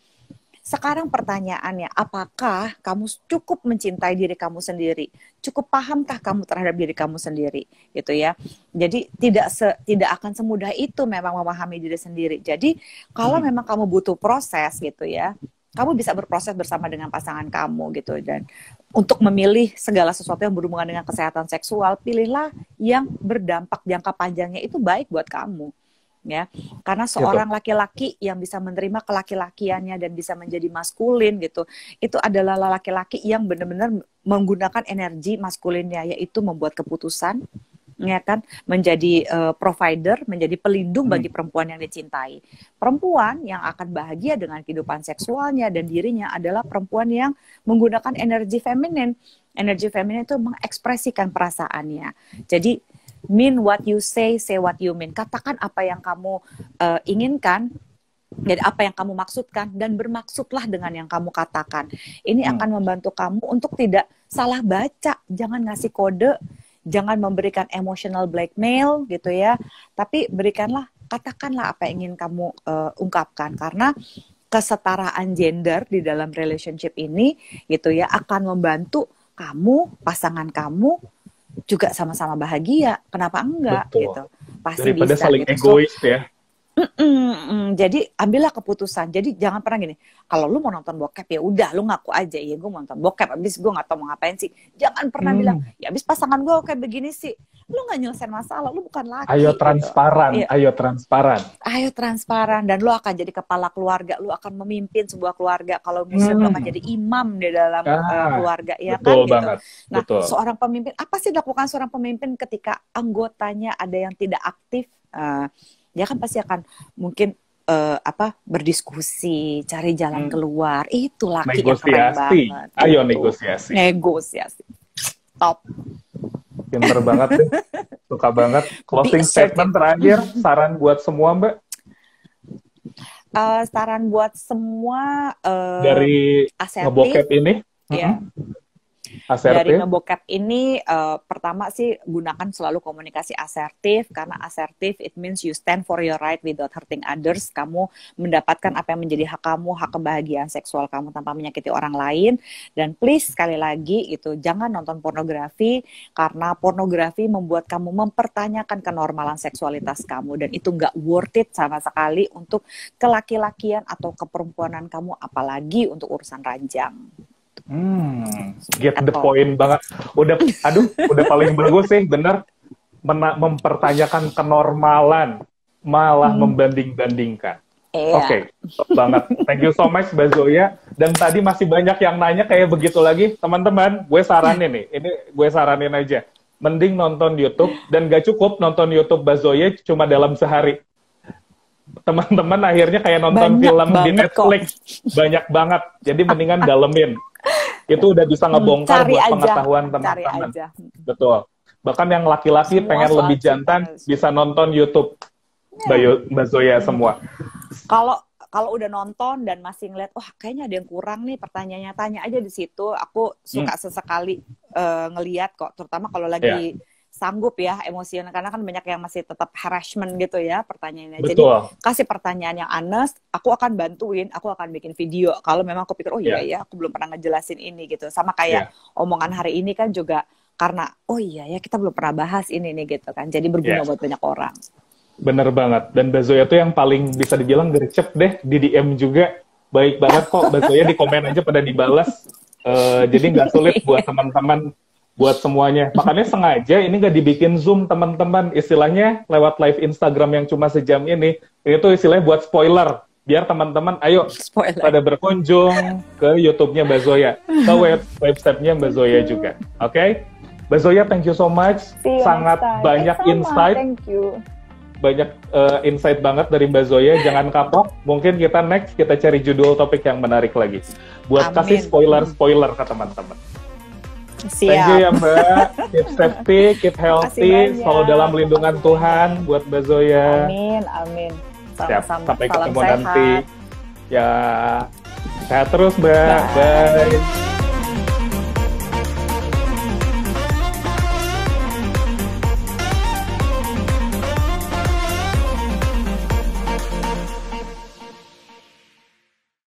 Speaker 1: Sekarang pertanyaannya, apakah kamu cukup mencintai diri kamu sendiri? Cukup pahamkah kamu terhadap diri kamu sendiri? Gitu ya. Jadi tidak akan semudah itu memang memahami diri sendiri. Jadi kalau memang kamu butuh proses gitu ya, kamu bisa berproses bersama dengan pasangan kamu gitu. Dan untuk memilih segala sesuatu yang berhubungan dengan kesehatan seksual, pilihlah yang berdampak jangka panjangnya itu baik buat kamu. Ya, karena seorang laki-laki yang bisa menerima kelaki-lakiannya dan bisa menjadi maskulin gitu, itu adalah laki-laki yang benar-benar menggunakan energi maskulinnya, yaitu membuat keputusan, ya kan, menjadi provider, menjadi pelindung bagi perempuan yang dicintai. Perempuan yang akan bahagia dengan kehidupan seksualnya dan dirinya adalah perempuan yang menggunakan energi feminin. Energi feminin itu mengekspresikan perasaannya. Jadi mean what you say what you mean. Katakan apa yang kamu inginkan, dan apa yang kamu maksudkan, dan bermaksudlah dengan yang kamu katakan. Ini akan membantu kamu untuk tidak salah baca, jangan ngasih kode, jangan memberikan emotional blackmail gitu ya. Tapi katakanlah apa yang ingin kamu ungkapkan, karena kesetaraan gender di dalam relationship ini gitu ya akan membantu kamu, pasangan kamu juga sama-sama bahagia. Kenapa enggak?
Speaker 2: Betul.
Speaker 1: Gitu. Pasti
Speaker 2: daripada
Speaker 1: bisa
Speaker 2: saling
Speaker 1: gitu.
Speaker 2: egois ya.
Speaker 1: Jadi ambillah keputusan. Jadi jangan pernah gini, kalau lu mau nonton bokep ya udah lu ngaku aja, ya gue mau nonton bokep, abis gue nggak tahu mau ngapain sih. Jangan pernah bilang ya abis pasangan gue kayak begini sih. Lu nggak nyelesain masalah, lu bukan laki.
Speaker 2: Ayo transparan,
Speaker 1: gitu.
Speaker 2: ayo transparan.
Speaker 1: Ayo transparan, dan lu akan jadi kepala keluarga, lu akan memimpin sebuah keluarga. Kalau muslim lu akan jadi imam di dalam keluarga, ya kan? Gitu.
Speaker 2: Banget.
Speaker 1: Nah,
Speaker 2: betul.
Speaker 1: Seorang pemimpin, apa sih dilakukan seorang pemimpin ketika anggotanya ada yang tidak aktif? Dia kan pasti akan mungkin berdiskusi, cari jalan keluar. Itu laki yang keren banget.
Speaker 2: Ayo
Speaker 1: gitu. Negosiasi. Top.
Speaker 2: Pinter banget deh. Suka banget. Closing statement terakhir, saran buat semua Mbak.
Speaker 1: Saran buat semua
Speaker 2: dari ngebokep ini.
Speaker 1: Ya.
Speaker 2: Asertif.
Speaker 1: Dari ngebokep ini, pertama sih gunakan selalu komunikasi asertif, karena asertif it means you stand for your right without hurting others. Kamu mendapatkan apa yang menjadi hak kamu, hak kebahagiaan seksual kamu tanpa menyakiti orang lain. Dan please sekali lagi itu jangan nonton pornografi, karena pornografi membuat kamu mempertanyakan kenormalan seksualitas kamu, dan itu nggak worth it sama sekali untuk kelaki-lakian atau keperempuanan kamu, apalagi untuk urusan ranjang.
Speaker 2: Get the point banget. Udah paling bagus sih, bener. Mempertanyakan kenormalan, malah membanding-bandingkan. Oke, banget. Thank you so much, Mbak Zoya. Dan tadi masih banyak yang nanya kayak begitu lagi. Teman-teman, gue saranin nih. Ini gue saranin aja. Mending nonton YouTube, dan gak cukup nonton YouTube Mbak Zoya cuma dalam sehari. Teman-teman akhirnya kayak nonton film di Netflix. Banyak banget. Jadi mendingan dalemin. Itu udah bisa ngebongkar buat pengetahuan teman-teman. Betul. Bahkan yang laki-laki pengen lebih jantan bisa nonton YouTube Mbak Zoya semua.
Speaker 1: Kalau udah nonton dan masih ngeliat, wah kayaknya ada yang kurang nih pertanyaannya, tanya aja di situ. Aku suka sesekali ngeliat kok, terutama kalau lagi sanggup ya emosinya, karena kan banyak yang masih tetap harassment gitu ya pertanyaannya. Betul. Jadi kasih pertanyaan yang honest, aku akan bantuin, aku akan bikin video kalau memang aku pikir iya aku belum pernah ngejelasin ini gitu. Sama kayak omongan hari ini kan juga karena kita belum pernah bahas ini nih gitu kan. Jadi berguna buat banyak orang.
Speaker 2: Bener banget. Dan Mbak Zoya tuh yang paling bisa dibilang gercep deh di DM juga. Baik banget kok Mbak Zoya, di komen aja pada dibalas. Jadi nggak sulit buat teman-teman, buat semuanya. Makanya sengaja ini nggak dibikin Zoom, teman-teman. Istilahnya lewat live Instagram yang cuma sejam ini tuh istilahnya buat spoiler. Biar teman-teman, ayo pada berkunjung ke YouTube-nya Mbak Zoya. Ke website-nya Mbak Zoya juga. Oke? Mbak Zoya, thank you so much. Sangat banyak insight.
Speaker 1: Thank you.
Speaker 2: banyak insight banget dari Mbak Zoya. Jangan kapok. Mungkin kita next kita cari judul topik yang menarik lagi. Buat kasih spoiler ke teman-teman.
Speaker 1: Siap.
Speaker 2: Thank you ya Mbak. Keep safety, keep healthy, selalu dalam lindungan Tuhan buat Mbak Zoya.
Speaker 1: Amin, amin.
Speaker 2: Sampai ketemu nanti. Ya, sehat terus Mbak. Bye.